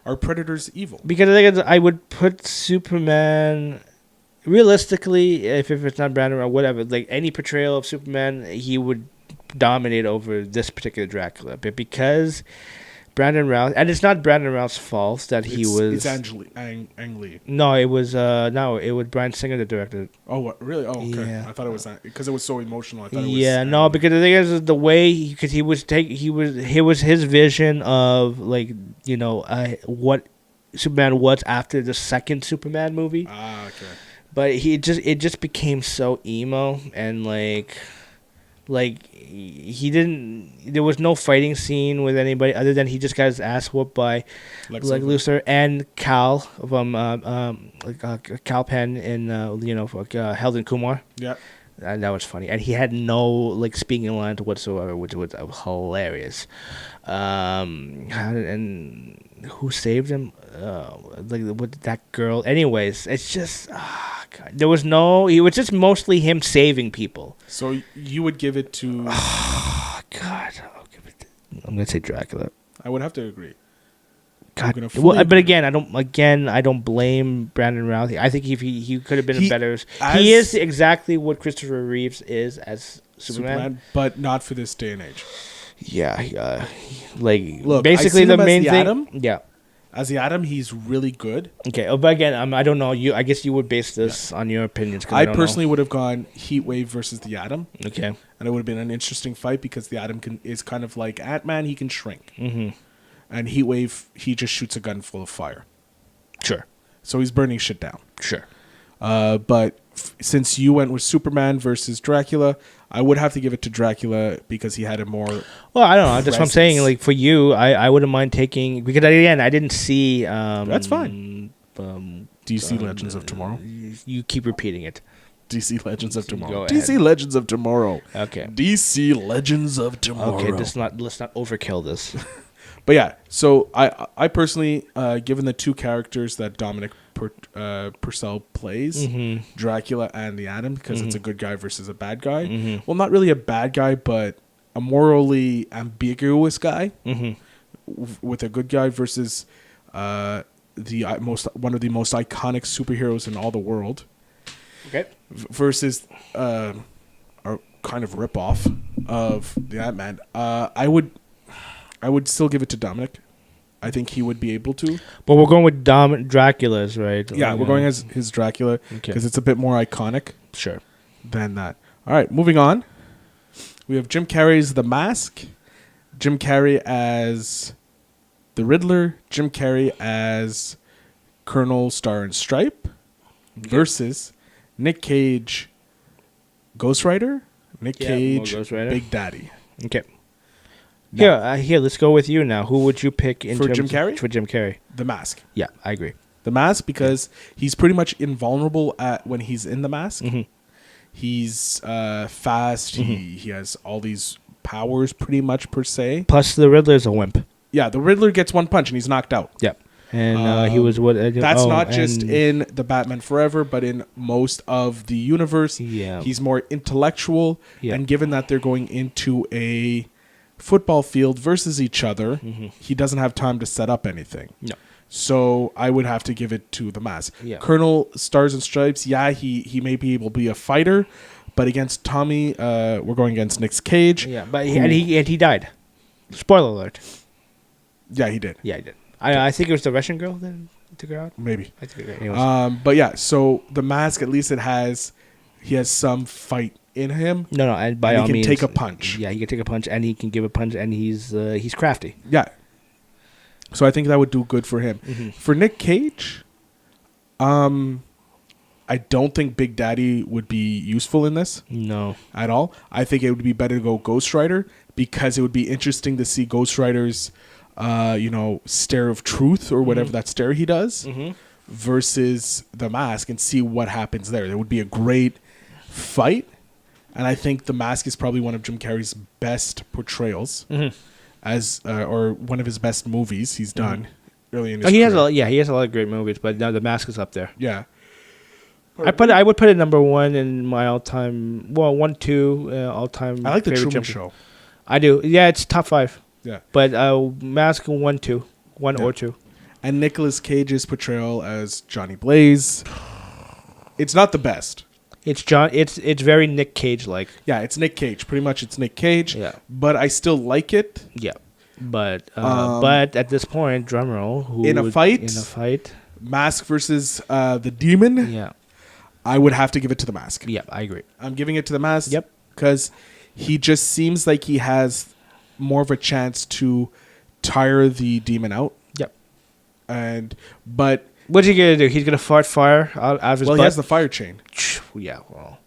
Are predators evil? Because the thing is, I would put Superman. Realistically, if it's not Brandon or whatever, like any portrayal of Superman, he would dominate over this particular Dracula. But because Brandon Routh, and it's not Brandon Routh's fault that he was. It's Ang Lee. No, it was Bryan Singer that directed. Oh, what, really? Oh, okay. Yeah. I thought it was that because it was so emotional. I thought it was. Yeah, Ang no, Lee. because the thing is the way because he was his vision of like what Superman was after the second Superman movie, Ah, okay. but it just became so emo and like Like he didn't. There was no fighting scene with anybody other than he just got his ass whooped by Lex Luthor and Cal from Cal Penn in Held in Kumar. Yeah. And that was funny, and he had no like speaking lines whatsoever, which was hilarious. And who saved him? With that girl. Anyways, it's just God. There was no. It was just mostly him saving people. So you would give it to? Oh, God, I'm gonna say Dracula. I would have to agree. God, but again, I don't blame Brandon Routh. I think if he could have been a better. He is exactly what Christopher Reeves is as Superman, but not for this day and age. Yeah, like look, basically the main thing. Atom, yeah, as the Atom, he's really good. Okay, but again, I don't know. I guess you would base this on your opinions. I personally would have gone Heatwave versus the Atom. Okay, and it would have been an interesting fight because the Atom is kind of like Ant-Man. He can shrink. Mm-hmm. And Heatwave, he just shoots a gun full of fire. Sure. So he's burning shit down. Sure. But since you went with Superman versus Dracula, I would have to give it to Dracula because he had a more. Well, I don't know. That's what I'm saying. Like for you, I wouldn't mind taking because again, I didn't see. That's fine. DC Legends of Tomorrow. You keep repeating it. DC Legends of Tomorrow. Go DC ahead. Legends of Tomorrow. Okay. DC Legends of Tomorrow. Okay. Let's not overkill this. But yeah, so I personally, given the two characters that Dominic Purcell plays, mm-hmm. Dracula and the Atom, because it's a good guy versus a bad guy. Mm-hmm. Well, not really a bad guy, but a morally ambiguous guy with a good guy versus one of the most iconic superheroes in all the world. Okay. Versus a kind of ripoff of the Ant-Man. I would still give it to Dominic. I think he would be able to. But we're going with Dracula's, right? Yeah, we're going as his Dracula because it's a bit more iconic. Sure. Than that. All right, moving on. We have Jim Carrey's The Mask. Jim Carrey as the Riddler. Jim Carrey as Colonel Star and Stripe versus Nick Cage, Ghost Rider. Nick Cage, Big Daddy. Okay. Here, let's go with you now. Who would you pick for Jim Carrey? For Jim Carrey, The Mask. Yeah, I agree. The Mask because he's pretty much invulnerable when he's in the mask. Mm-hmm. He's fast. Mm-hmm. He has all these powers pretty much per se. Plus, the Riddler's a wimp. Yeah, the Riddler gets one punch and he's knocked out. Yep. And he was what? That's not just in the Batman Forever, but in most of the universe. Yeah. He's more intellectual, and given that they're going into a football field versus each other, he doesn't have time to set up anything. No. So I would have to give it to the Mask. Yeah. Colonel Stars and Stripes, he may be able to be a fighter, but against Tommy, we're going against Nick Cage. Yeah, but he died. Spoiler alert. Yeah, he did. Yeah, he did. I think it was the Russian girl that took her out. Maybe. I think it but yeah, so the Mask, at least he has some fight in him. No, and by all means, he can take a punch. Yeah, he can take a punch, and he can give a punch, and he's crafty. Yeah. So I think that would do good for him. Mm-hmm. For Nick Cage, I don't think Big Daddy would be useful in this. No. At all. I think it would be better to go Ghost Rider because it would be interesting to see Ghost Rider's, stare of truth or whatever that stare he does versus the Mask and see what happens there. It would be a great fight. And I think The Mask is probably one of Jim Carrey's best portrayals as or one of his best movies he's done early in his career. He has a lot of great movies, but now The Mask is up there. Yeah. I would put it number one in my all-time, 1, 2 all-time. I like The favorite Truman Show. I do. Yeah, it's top 5. Yeah. But Mask 1, 2. 1 or 2. And Nicolas Cage's portrayal as Johnny Blaze. It's not the best. It's very Nick Cage like. Yeah, it's Nick Cage. Pretty much it's Nick Cage. Yeah. But I still like it. Yeah. But at this point, drumroll, in a fight, Mask versus the Demon. Yeah. I would have to give it to the Mask. Yeah, I agree. I'm giving it to the Mask. Yep. Because he just seems like he has more of a chance to tire the Demon out. Yep. But what's he gonna do? He's gonna fart fire out of his butt? He has the fire chain. Yeah, well.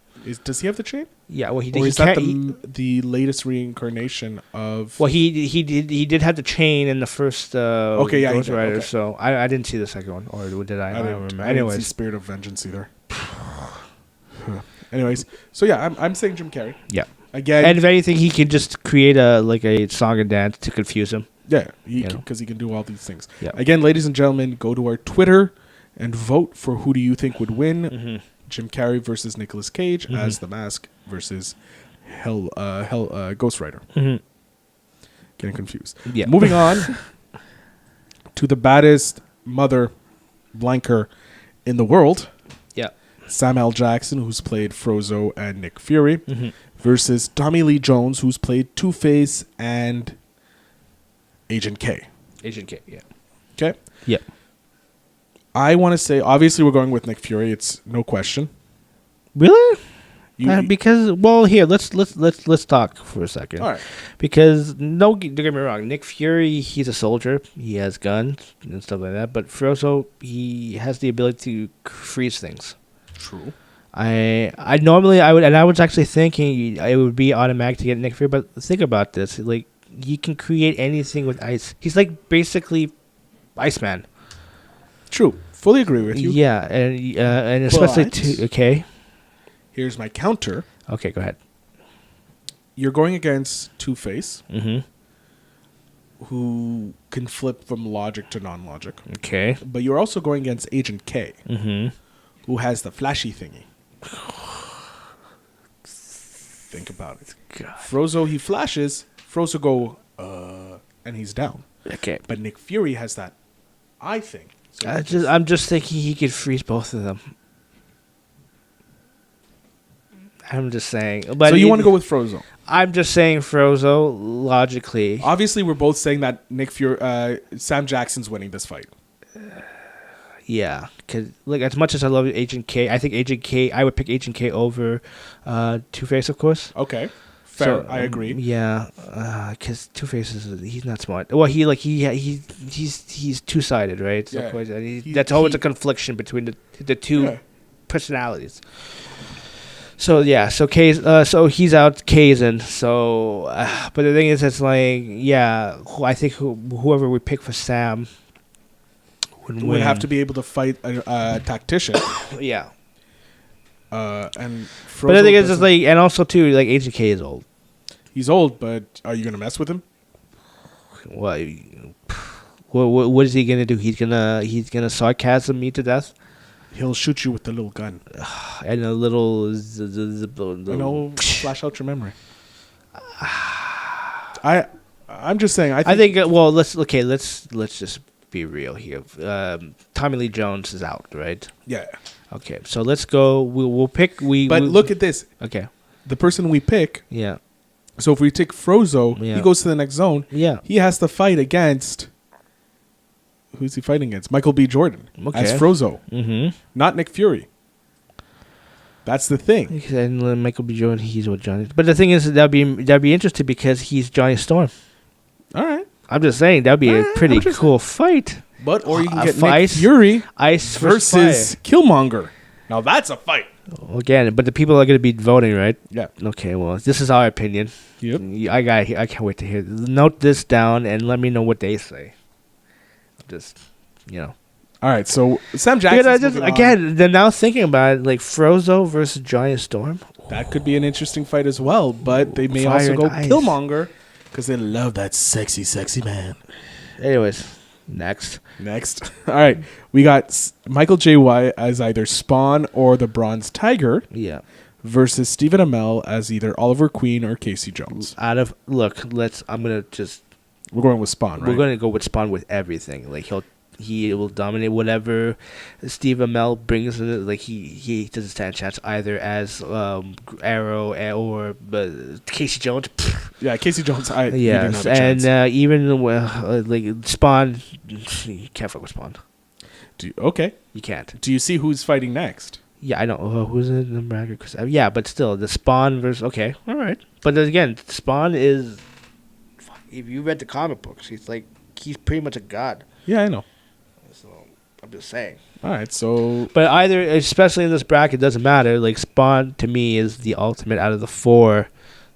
Does he have the chain? Yeah, well, he Or did. is that the latest reincarnation of? Well, he did have the chain in the first Okay, yeah, he Ghost did, Rider. okay. So I didn't see the second one, or did I? I don't remember. I didn't see Anyways, Spirit of Vengeance either. Anyways, so yeah, I'm saying Jim Carrey. yeah. Again, And if anything, he can just create a song and dance to confuse him. yeah, because he can do all these things. Yeah. Again, ladies and gentlemen, go to our Twitter and vote for who do you think would win. Mm-hmm. Jim Carrey versus Nicolas Cage as The Mask versus Ghost Rider. Mm-hmm. Getting confused. Yeah. Moving on to the baddest mother blanker in the world. Yeah. Samuel L. Jackson, who's played Frozone and Nick Fury, versus Tommy Lee Jones, who's played Two-Face and Agent K. Agent K. Yeah. Okay. Yeah. I want to say, obviously, we're going with Nick Fury. It's no question. Really? You, Because here let's talk for a second. all right. Because don't get me wrong, Nick Fury, he's a soldier. He has guns and stuff like that. But Frozone, he has the ability to freeze things. True. I was actually thinking it would be automatic to get Nick Fury, but think about this: like you can create anything with ice. He's like basically Iceman. True. Fully agree with you. Yeah, and especially But- okay. Here's my counter. Okay, go ahead. You're going against Two-Face, Mm-hmm. who can flip from logic to non-logic. Okay. But you're also going against Agent K, Mm-hmm. who has the flashy thingy. Think about it. God. Frozone, he flashes. Frozone go, and he's down. Okay. But Nick Fury has that, I think. So I'm just thinking he could freeze both of them. I'm just saying. But so you want to go with Frozone? I'm just saying Frozone logically. Obviously, we're both saying that Nick Fury, Sam Jackson's winning this fight. Yeah, because like as much as I love Agent K, I think Agent K. I would pick Agent K over Two-Face, of course. Okay, fair. So, I agree. Yeah, because Two-Face he's not smart. Well, he's two-sided, right? So Yeah. of course, that's always a confliction between the two personalities. So yeah, so he's out. K's in. So, but the thing is, it's like I think whoever we pick for Sam would have to be able to fight a tactician. Yeah. And But the thing is, it's like, and also too, like Agent K is old. he's old, but are you gonna mess with him? What is he gonna do? He's gonna sarcasm me to death, He'll shoot you with the little gun. and a little. Flash out your memory. I'm just saying. I think. Well, let's just be real here. Tommy Lee Jones is out, right? Yeah. Okay, so let's go. We'll pick. But look at this. Okay. The person we pick. Yeah. So if we take Frozone, Yeah. he goes to the next zone. Yeah. He has to fight against. Who's he fighting against? Michael B. Jordan as Frozone, Mm-hmm. not Nick Fury. That's the thing. And Michael B. Jordan, he's with Johnny. But the thing is, that'd be interesting because he's Johnny Storm. All right. I'm just saying that'd be a pretty cool fight. But or you can get Nick Ice- Fury Ice versus Killmonger. Now that's a fight. Again, but the people are going to be voting, right? Yeah. Okay, well, this is our opinion. Yep. I can't wait to hear. Note this down and let me know what they say. Just, All right. So Sam Jackson. again, they're now thinking about it, like Frozone versus Giant Storm. That could be an interesting fight as well. But they may Fire also and go ice. Killmonger because they love that sexy, sexy man. Anyways, next. All right. We got Michael J. White as either Spawn or the Bronze Tiger Yeah. versus Stephen Amell as either Oliver Queen or Casey Jones. I'm gonna just. We're going with Spawn, right? We're gonna go with Spawn with everything. Like he will dominate whatever Steve Amell brings in it. Like he doesn't stand a chance either as Arrow or Casey Jones. Yeah, Casey Jones. Yes, and even like Spawn, you can't fuck with Spawn. Okay. You can't. Do you see who's fighting next? Yeah, I know. Who's in the bracket? Yeah, but still, the Spawn versus. Okay, all right. But then again, Spawn is. If you read the comic books, he's pretty much a god. Yeah, I know. So I'm just saying. All right, so But either, especially in this bracket, it doesn't matter. Like, Spawn, to me, is the ultimate out of the four.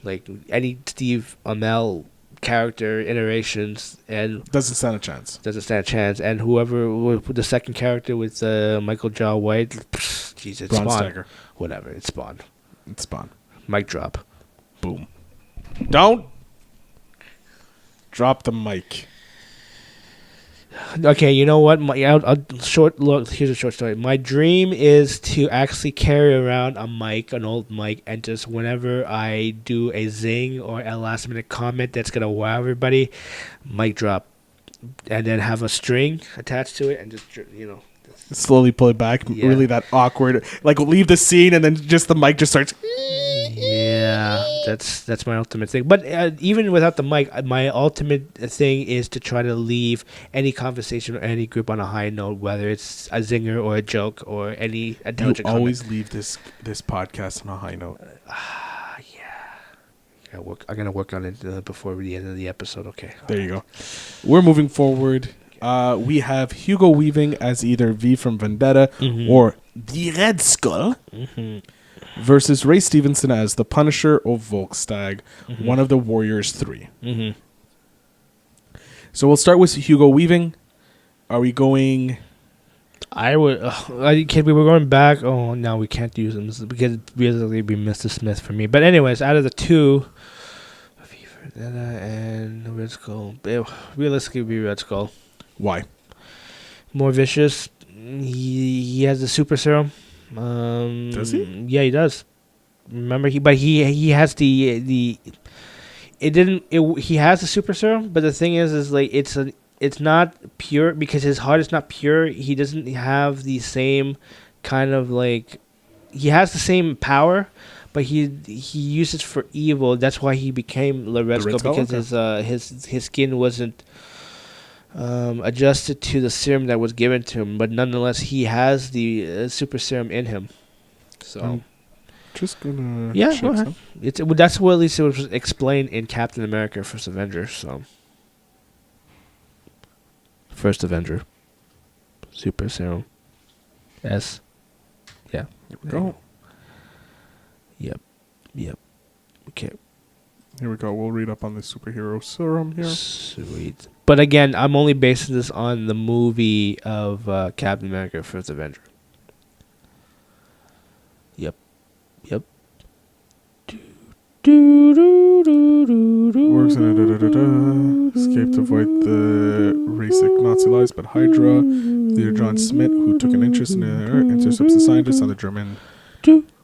Like, any Steve Amell character iterations and doesn't stand a chance. doesn't stand a chance. And whoever with the second character with Michael Jai White, jeez, it's Bronze Spawn. Stagger. Whatever, it's Spawn. It's Spawn. Mic drop. Boom. Don't drop the mic. Okay, you know what? Here's a short story. My dream is to actually carry around a mic, an old mic, and just whenever I do a zing or a last minute comment that's gonna wow everybody, mic drop, and then have a string attached to it, and just Slowly pull it back. Yeah. Really that awkward. Like leave the scene and then just the mic just starts. Yeah, that's my ultimate thing. But even without the mic, my ultimate thing is to try to leave any conversation or any group on a high note, whether it's a zinger or a joke or any intelligent You comment. always leave this podcast on a high note. I'm gonna work on it before the end of the episode. Okay. There you go. We're moving forward. We have Hugo Weaving as either V from Vendetta or the Red Skull versus Ray Stevenson as the Punisher or Volkstag, one of the Warriors 3. So we'll start with Hugo Weaving. Are we going... I would. We were going back. Oh, no, we can't use them because basically it'd be Mr. Smith for me. But anyways, out of the two, Vendetta and Red Skull, realistically, it'd be Red Skull. Why? More vicious. He has the super serum. Does he? Yeah, he does. Remember, he has he has the super serum, but the thing is like it's not pure because his heart is not pure. He doesn't have the same kind of like he has the same power, but he uses for evil. That's why he became the Red Skull because his skin wasn't adjusted to the serum that was given to him, but nonetheless he has the super serum in him. So just gonna go ahead. That's what at least it was explained in Captain America: First Avenger. So First Avenger, super serum, S. Yeah. Here we go. Yep. Okay. Here we go. We'll read up on the superhero serum here. Sweet. But again, I'm only basing this on the movie of Captain America: First Avenger. Yep. Works in escape to avoid the racist Nazi lies, but Hydra, leader John Smith, who took an interest in her, intercepts the scientist on the German.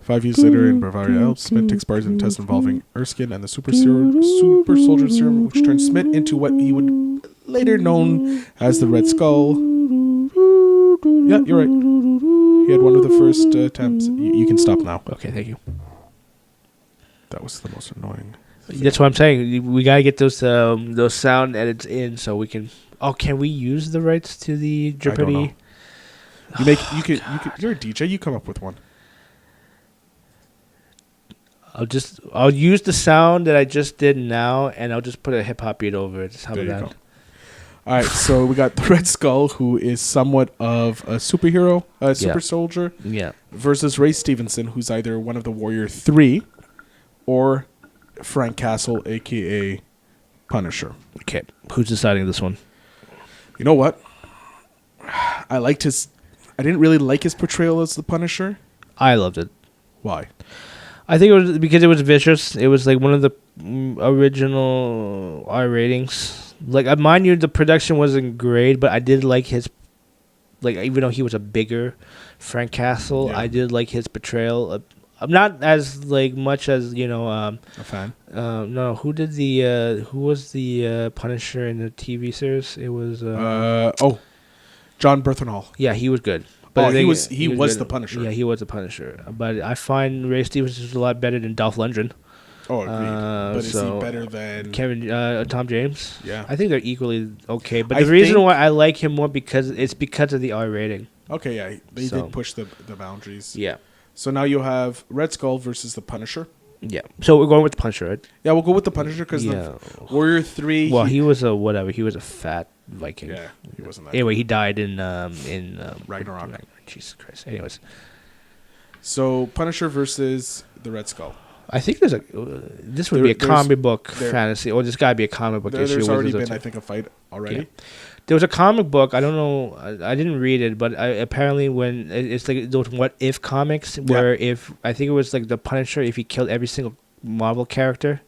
5 years later in Bavaria Alps, Smith takes part in tests involving Erskine and the super soldier serum, which turns Smith into what he would later known as the Red Skull. Yeah, you're right. He had one of the first attempts. You can stop now. Okay, thank you. That was the most annoying. That's what I'm saying. We gotta get those sound edits in so we can. Oh, can we use the rights to the Jeopardy? I don't know. You could. You're a DJ. You come up with one. I'll use the sound that I just did now, and I'll just put a hip hop beat over it. How about that? Go. All right, so we got the Red Skull, who is somewhat of a superhero, a super soldier, versus Ray Stevenson, who's either one of the Warrior 3 or Frank Castle, a.k.a. Punisher. Okay, who's deciding this one? You know what? I didn't really like his portrayal as the Punisher. I loved it. Why? I think it was because it was vicious. It was like one of the original R ratings. Like, mind you, the production wasn't great, but I did like his, like, even though he was a bigger Frank Castle, I did like his portrayal. I'm not as like much as a fan. No, who was the Punisher in the TV series? It was John Bernthal. Yeah, he was good. But he was the Punisher. Yeah, he was the Punisher. But I find Ray Stevens is a lot better than Dolph Lundgren. Oh, agreed. But is he better than Tom James? Yeah, I think they're equally okay. But the reason why I like him more because of the R rating. Okay, yeah, they did push the boundaries. Yeah. So now you have Red Skull versus the Punisher. Yeah. So we're going with the Punisher, right? Yeah, we'll go with the Punisher because the Warrior 3... Well, he was a whatever. He was a fat Viking. Yeah, he wasn't that. Anyway, he died in Ragnarok. Jesus Christ. Anyways, So Punisher versus the Red Skull. I think there's this would be a comic book there- fantasy, or this got to be a comic book issue. There's already been, I I think, a fight already. Yeah. There was a comic book. I don't know. I didn't read it, but apparently when it's like those What If comics, where if I think it was like the Punisher, if he killed every single Marvel character.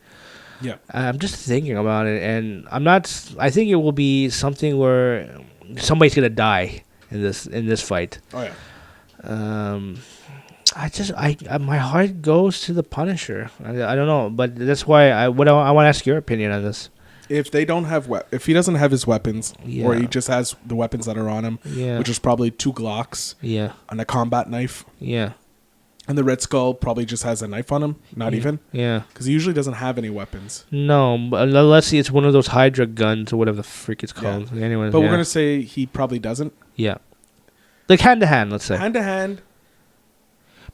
Yeah. I'm just thinking about it, and I'm not. I think it will be something where somebody's gonna die in this fight. Oh yeah. My My heart goes to the Punisher. I don't know, but that's why I want to ask your opinion on this. If they don't have if he doesn't have his weapons, or Yeah. he just has the weapons that are on him, Yeah. which is probably 2 Glocks Yeah. and a combat knife, Yeah. and the Red Skull probably just has a knife on him, not Yeah. even, Yeah. because he usually doesn't have any weapons. No, but let's see. It's one of those Hydra guns or whatever the freak it's called. Anyways, But we're gonna say he probably doesn't. yeah, like hand to hand. Let's say Hand to hand,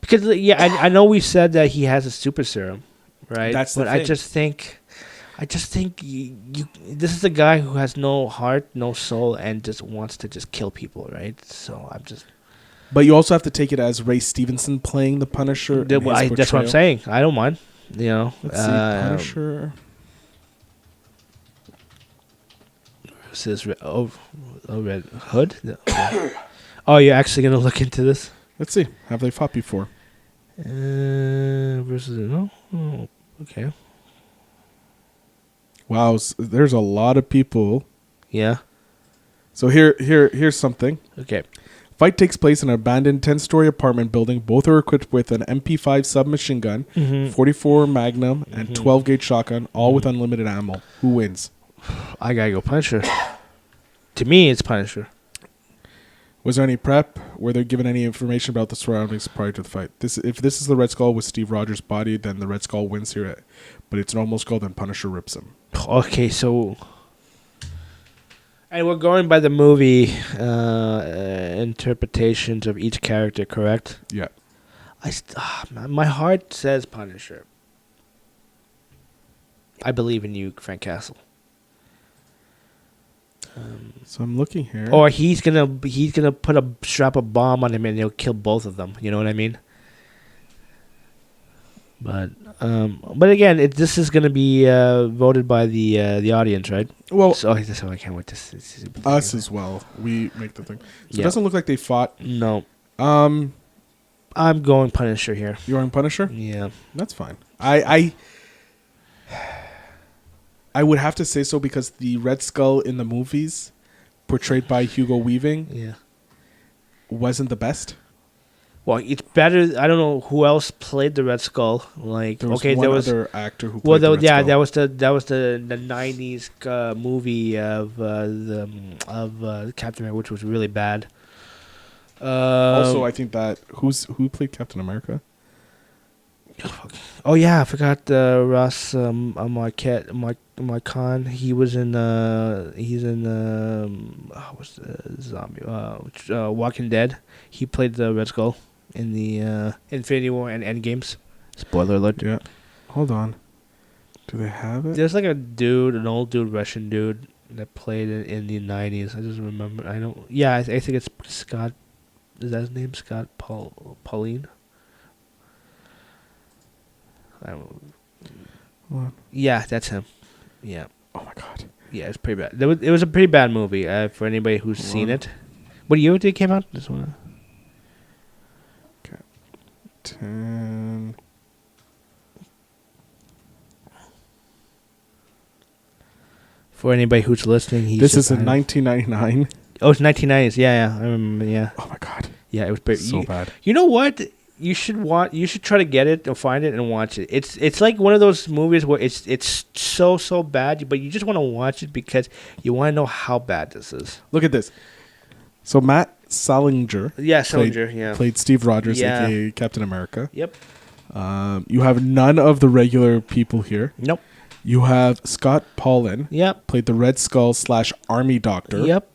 because I know we said that he has a super serum, right? That's the but thing. I just think you this is a guy who has no heart, no soul, and just wants to just kill people, right? So I'm just. but you also have to take it as Ray Stevenson playing the Punisher. That's what I'm portrayal. saying. I don't mind. You know, Let's see, Punisher. This is Red Hood. No. Oh, you're actually gonna look into this? Let's see. Have they fought before? Versus no. Oh, okay. Wow, there's a lot of people. Yeah. So here's something. Okay. Fight takes place in an abandoned 10-story apartment building. Both are equipped with an MP5 submachine gun, 44 Magnum, and 12-gauge shotgun, all with unlimited ammo. Who wins? I gotta go Punisher. To me, it's Punisher. Was there any prep? Were they given any information about the surroundings prior to the fight? If this is the Red Skull with Steve Rogers' body, then the Red Skull wins here. But it's an normal skull, then Punisher rips him. Okay, so. And we're going by the movie interpretations of each character, correct? Yeah. My heart says Punisher. I believe in you, Frank Castle. So I'm looking here. Or he's gonna strap a bomb on him and he'll kill both of them. You know what I mean? But again, this is gonna be voted by the audience, right? Well, so I can't wait to see us as well. We make the thing. So Yeah. it doesn't look like they fought. No. I'm going Punisher here. You're on Punisher? Yeah. That's fine. I would have to say so because the Red Skull in the movies, portrayed by Hugo Weaving, Yeah. wasn't the best. Well, it's better. I don't know who else played the Red Skull. Like, There was okay, one there was other actor who well, played the Red Skull. that was the '90s movie of Captain America, which was really bad. Also, I think that who played Captain America? Oh yeah, I forgot Ross Marquand. He was in what's the zombie? Walking Dead. He played the Red Skull in the Infinity War and Endgames. Spoiler alert. Yeah. Hold on. Do they have it? There's like an old dude, Russian dude that played it in the '90s. I just remember. I don't. Yeah, I think it's Scott. Is that his name? Scott Pauline. I don't. What? Yeah, that's him. Yeah. Oh my god. Yeah, it's pretty bad. It was a pretty bad movie for anybody who's seen it. What year did it came out? This one. Okay. 10. For anybody who's listening, This is in 1999. Oh, it's 1990s. Yeah, I remember. Yeah. Oh my god. Yeah, it was pretty, So bad. You know what? You should try to get it or find it and watch it. It's like one of those movies where it's so bad, but you just want to watch it because you want to know how bad this is. Look at this. So Matt Salinger. Yeah, Salinger. Played Steve Rogers, Yeah. aka Captain America. Yep. You have none of the regular people here. Nope. You have Scott Paulin. Yep. Played the Red Skull / Army Doctor. Yep.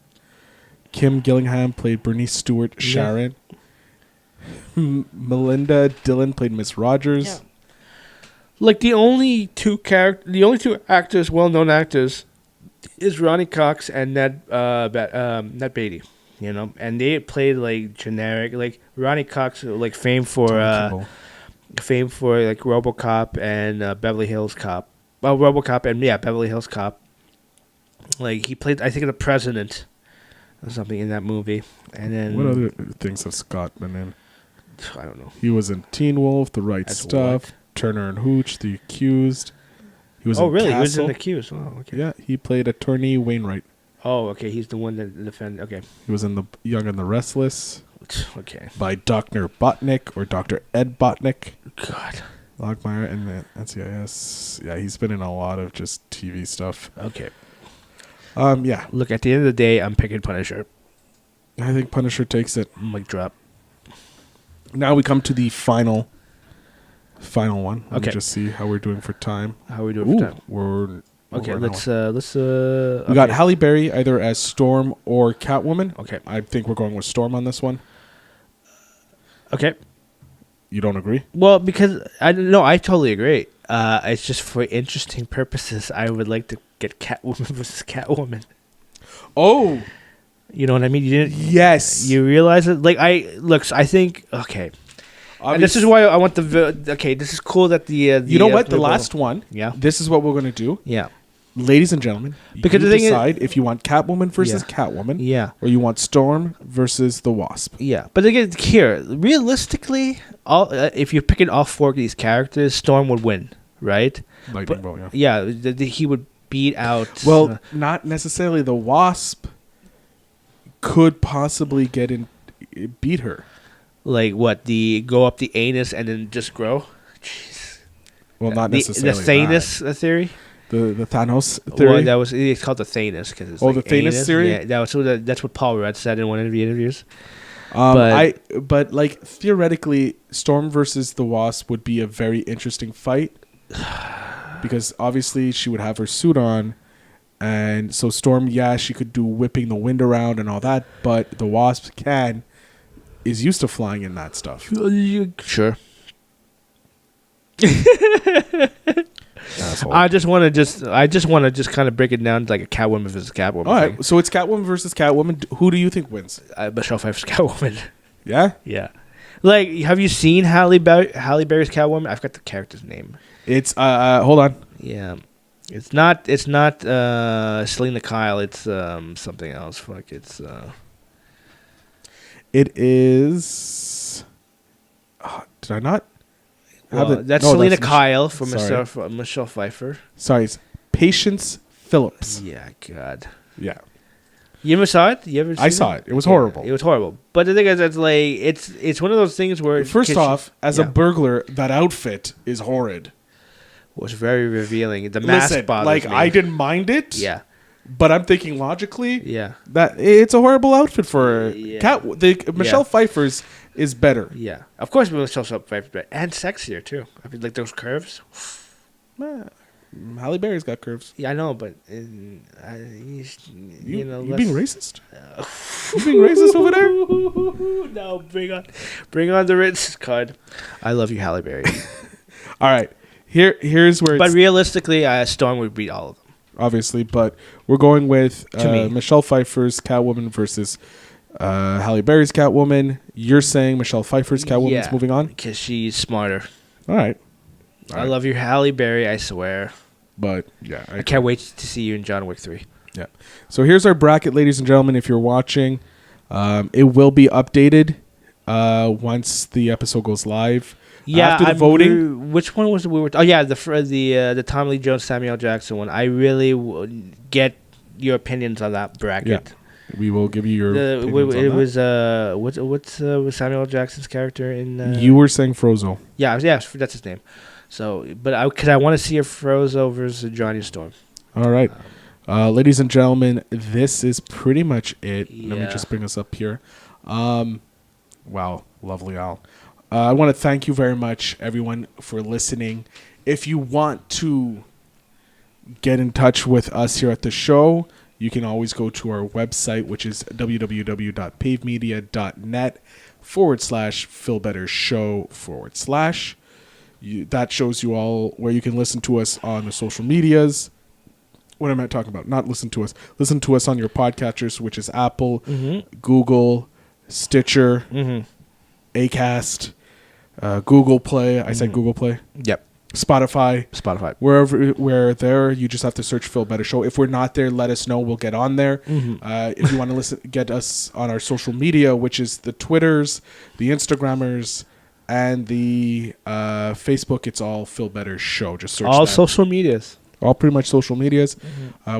Kim Gillingham played Bernice Stewart Sharon. Melinda Dillon played Miss Rogers. Yeah. Like the only two actors, well-known actors is Ronnie Cox and Ned Beatty. And they played like generic, like Ronnie Cox, like famed for Tom like RoboCop and Beverly Hills Cop. Well, RoboCop and Beverly Hills Cop. Like he played, I think, the president or something in that movie. And then What other things have Scott been in? I don't know. He was in Teen Wolf, The Right As Stuff, what? Turner and Hooch, The Accused. He was Oh, in really? Castle. He was in The Accused. Oh, okay. Yeah, he played Attorney Wainwright. Oh, okay. He's the one that defended. Okay. He was in The Young and the Restless Okay. by Dr. Botnick or Dr. Ed Botnick. God. Logmeyer and the NCIS. Yeah, he's been in a lot of just TV stuff. Okay. Yeah, Look, at the end of the day, I'm picking Punisher. I think Punisher takes it. Mic drop. Now we come to the final one. Let me Okay. just see how we're doing for time. How are we doing for time? We're Okay, over an let's hour. we We got Halle Berry either as Storm or Catwoman. Okay. I think we're going with Storm on this one. Okay. You don't agree? Well, because I totally agree. It's just for interesting purposes. I would like to get Catwoman versus Catwoman. Oh, You know what I mean? You didn't. yes. You realize it? Like I think okay. And this is why I want okay. This is cool that the You know what? The last one. Yeah. This is what we're going to do. Yeah. Ladies and gentlemen, Because you the thing is- decide if you want Catwoman versus Yeah. Catwoman Yeah. or you want Storm versus the Wasp. Yeah. But again, here, realistically, if you're picking all four of these characters, Storm would win, right? Lightning bolt, yeah. Yeah. He would beat out. Well, not necessarily. The Wasp could possibly beat her. like what? Go up the anus and then just grow. Jeez. Well, not The necessarily. Thanos theory. The Thanos theory. Well, it's called the Thanos because it's Oh, like the Thanos anus. theory? Yeah, that's what Paul Rudd said in one of the interviews. But like theoretically, Storm versus the Wasp would be a very interesting fight because obviously she would have her suit on, and so Storm, she could do whipping the wind around and all that, but the Wasp is used to flying in that stuff. Sure. Asshole. I just want to just kind of break it down to like a Catwoman versus Catwoman. All right, thing. so it's Catwoman versus Catwoman. Who do you think wins? Michelle Pfeiffer's Catwoman. Yeah, Yeah. Like, have you seen Halle Berry's Catwoman? I forgot the character's name. it's hold on. Yeah. It's not Selena Kyle. It's something else. Fuck. It's It is. Did I not? that's No, Selena that's Kyle for sorry. Michelle Pfeiffer. Sorry, it's Patience Phillips. Yeah, God. Yeah. You ever saw it? You ever? I seen saw it. It was horrible. It was horrible. But the thing is, it's like it's one of those things where First off, as a yeah. burglar, that outfit is horrid. was very revealing. The mask Listen, bothers like me. I didn't mind it. Yeah, But I'm thinking logically yeah, that it's a horrible outfit for Yeah. Michelle Yeah. Pfeiffer's is better. yeah. Of course, Michelle Pfeiffer and sexier too. I mean, like those curves. Halle Berry's got curves. Yeah, I know, but you know, You being racist? You being racist over there? No, bring on the racist card. I love you, Halle Berry. All right. Here's where But it's realistically, Storm would beat all of them. obviously, but we're going with To me. Michelle Pfeiffer's Catwoman versus Halle Berry's Catwoman. You're saying Michelle Pfeiffer's Catwoman's moving on? because she's smarter. All right. I love you, Halle Berry. I swear. But yeah, I can't wait to see you in John Wick 3. Yeah. So here's our bracket, ladies and gentlemen. If you're watching, it will be updated once the episode goes live. Yeah, After the voting, which one was it we were? Oh yeah, the Tommy Lee Jones, Samuel Jackson one. I really get your opinions on that bracket. Yeah, we will give you your. opinions on It that. was what's Samuel Jackson's character in? You were saying Frozo. Yeah, that's his name. So, but because I want to see a Frozo versus Johnny Storm. All right, ladies and gentlemen, this is pretty much it. Let me Yeah. just bring us up here. Wow, lovely Al. I want to thank you very much, everyone, for listening. If you want to get in touch with us here at the show, you can always go to our website, which is www.pavmedia.net/PhilBetterShow/. That shows you all where you can listen to us on the social medias. What am I talking about? Not listen to us. Listen to us on your podcatchers, which is Apple, Mm-hmm. Google, Stitcher, Mm-hmm. Acast, Google Play. I said Google Play. Yep. Spotify. Wherever we're there, you just have to search Phil Better Show. If we're not there, let us know. We'll get on there. Mm-hmm. If you want to get us on our social media, which is the Twitters, the Instagrammers, and the Facebook, it's all Phil Better Show. Just search All that. social medias. All pretty much social medias.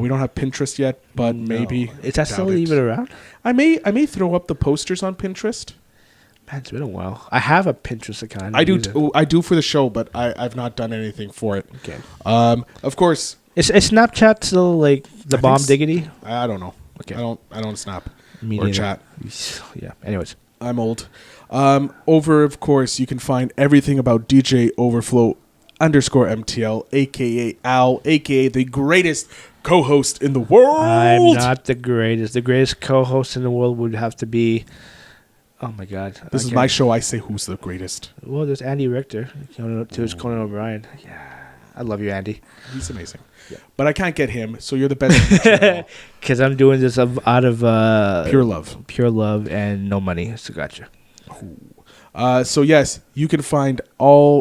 We don't have Pinterest yet, but maybe. Is that still Doubt it. even around? I may throw up the posters on Pinterest. Man, it's been a while. I have a Pinterest account. I do. I do for the show, but I've not done anything for it. Okay. Of course. Is Snapchat still like the I bomb think diggity? I don't know. Okay. I don't snap Me or neither. chat. Yeah. Anyways. I'm old. Over, of course, you can find everything about DJ Overflow _MTL, aka Al, aka the greatest co-host in the world. I'm not the greatest. The greatest co-host in the world would have to be. Oh my God! This is my show. I say who's the greatest. Well, there's Andy Richter, Conan O'Brien. Yeah, I love you, Andy. He's amazing. Yeah. But I can't get him, so you're the best. Because I'm doing this out of Pure love. and no money. So gotcha. So yes, you can find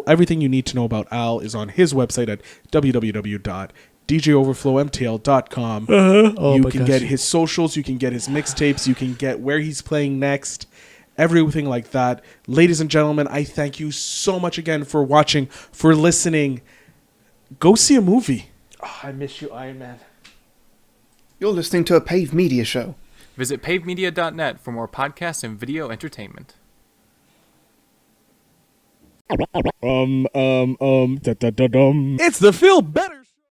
everything you need to know about Al is on his website at www.djoverflowmtl.com. Oh You my can gosh. get his socials, you can get his mixtapes, you can get where he's playing next, everything like that. Ladies and gentlemen, I thank you so much again for watching, for listening. Go see a movie. Oh, I miss you, Iron Man. You're listening to a Pave Media show. Visit pavemedia.net for more podcasts and video entertainment. It's the Phil Better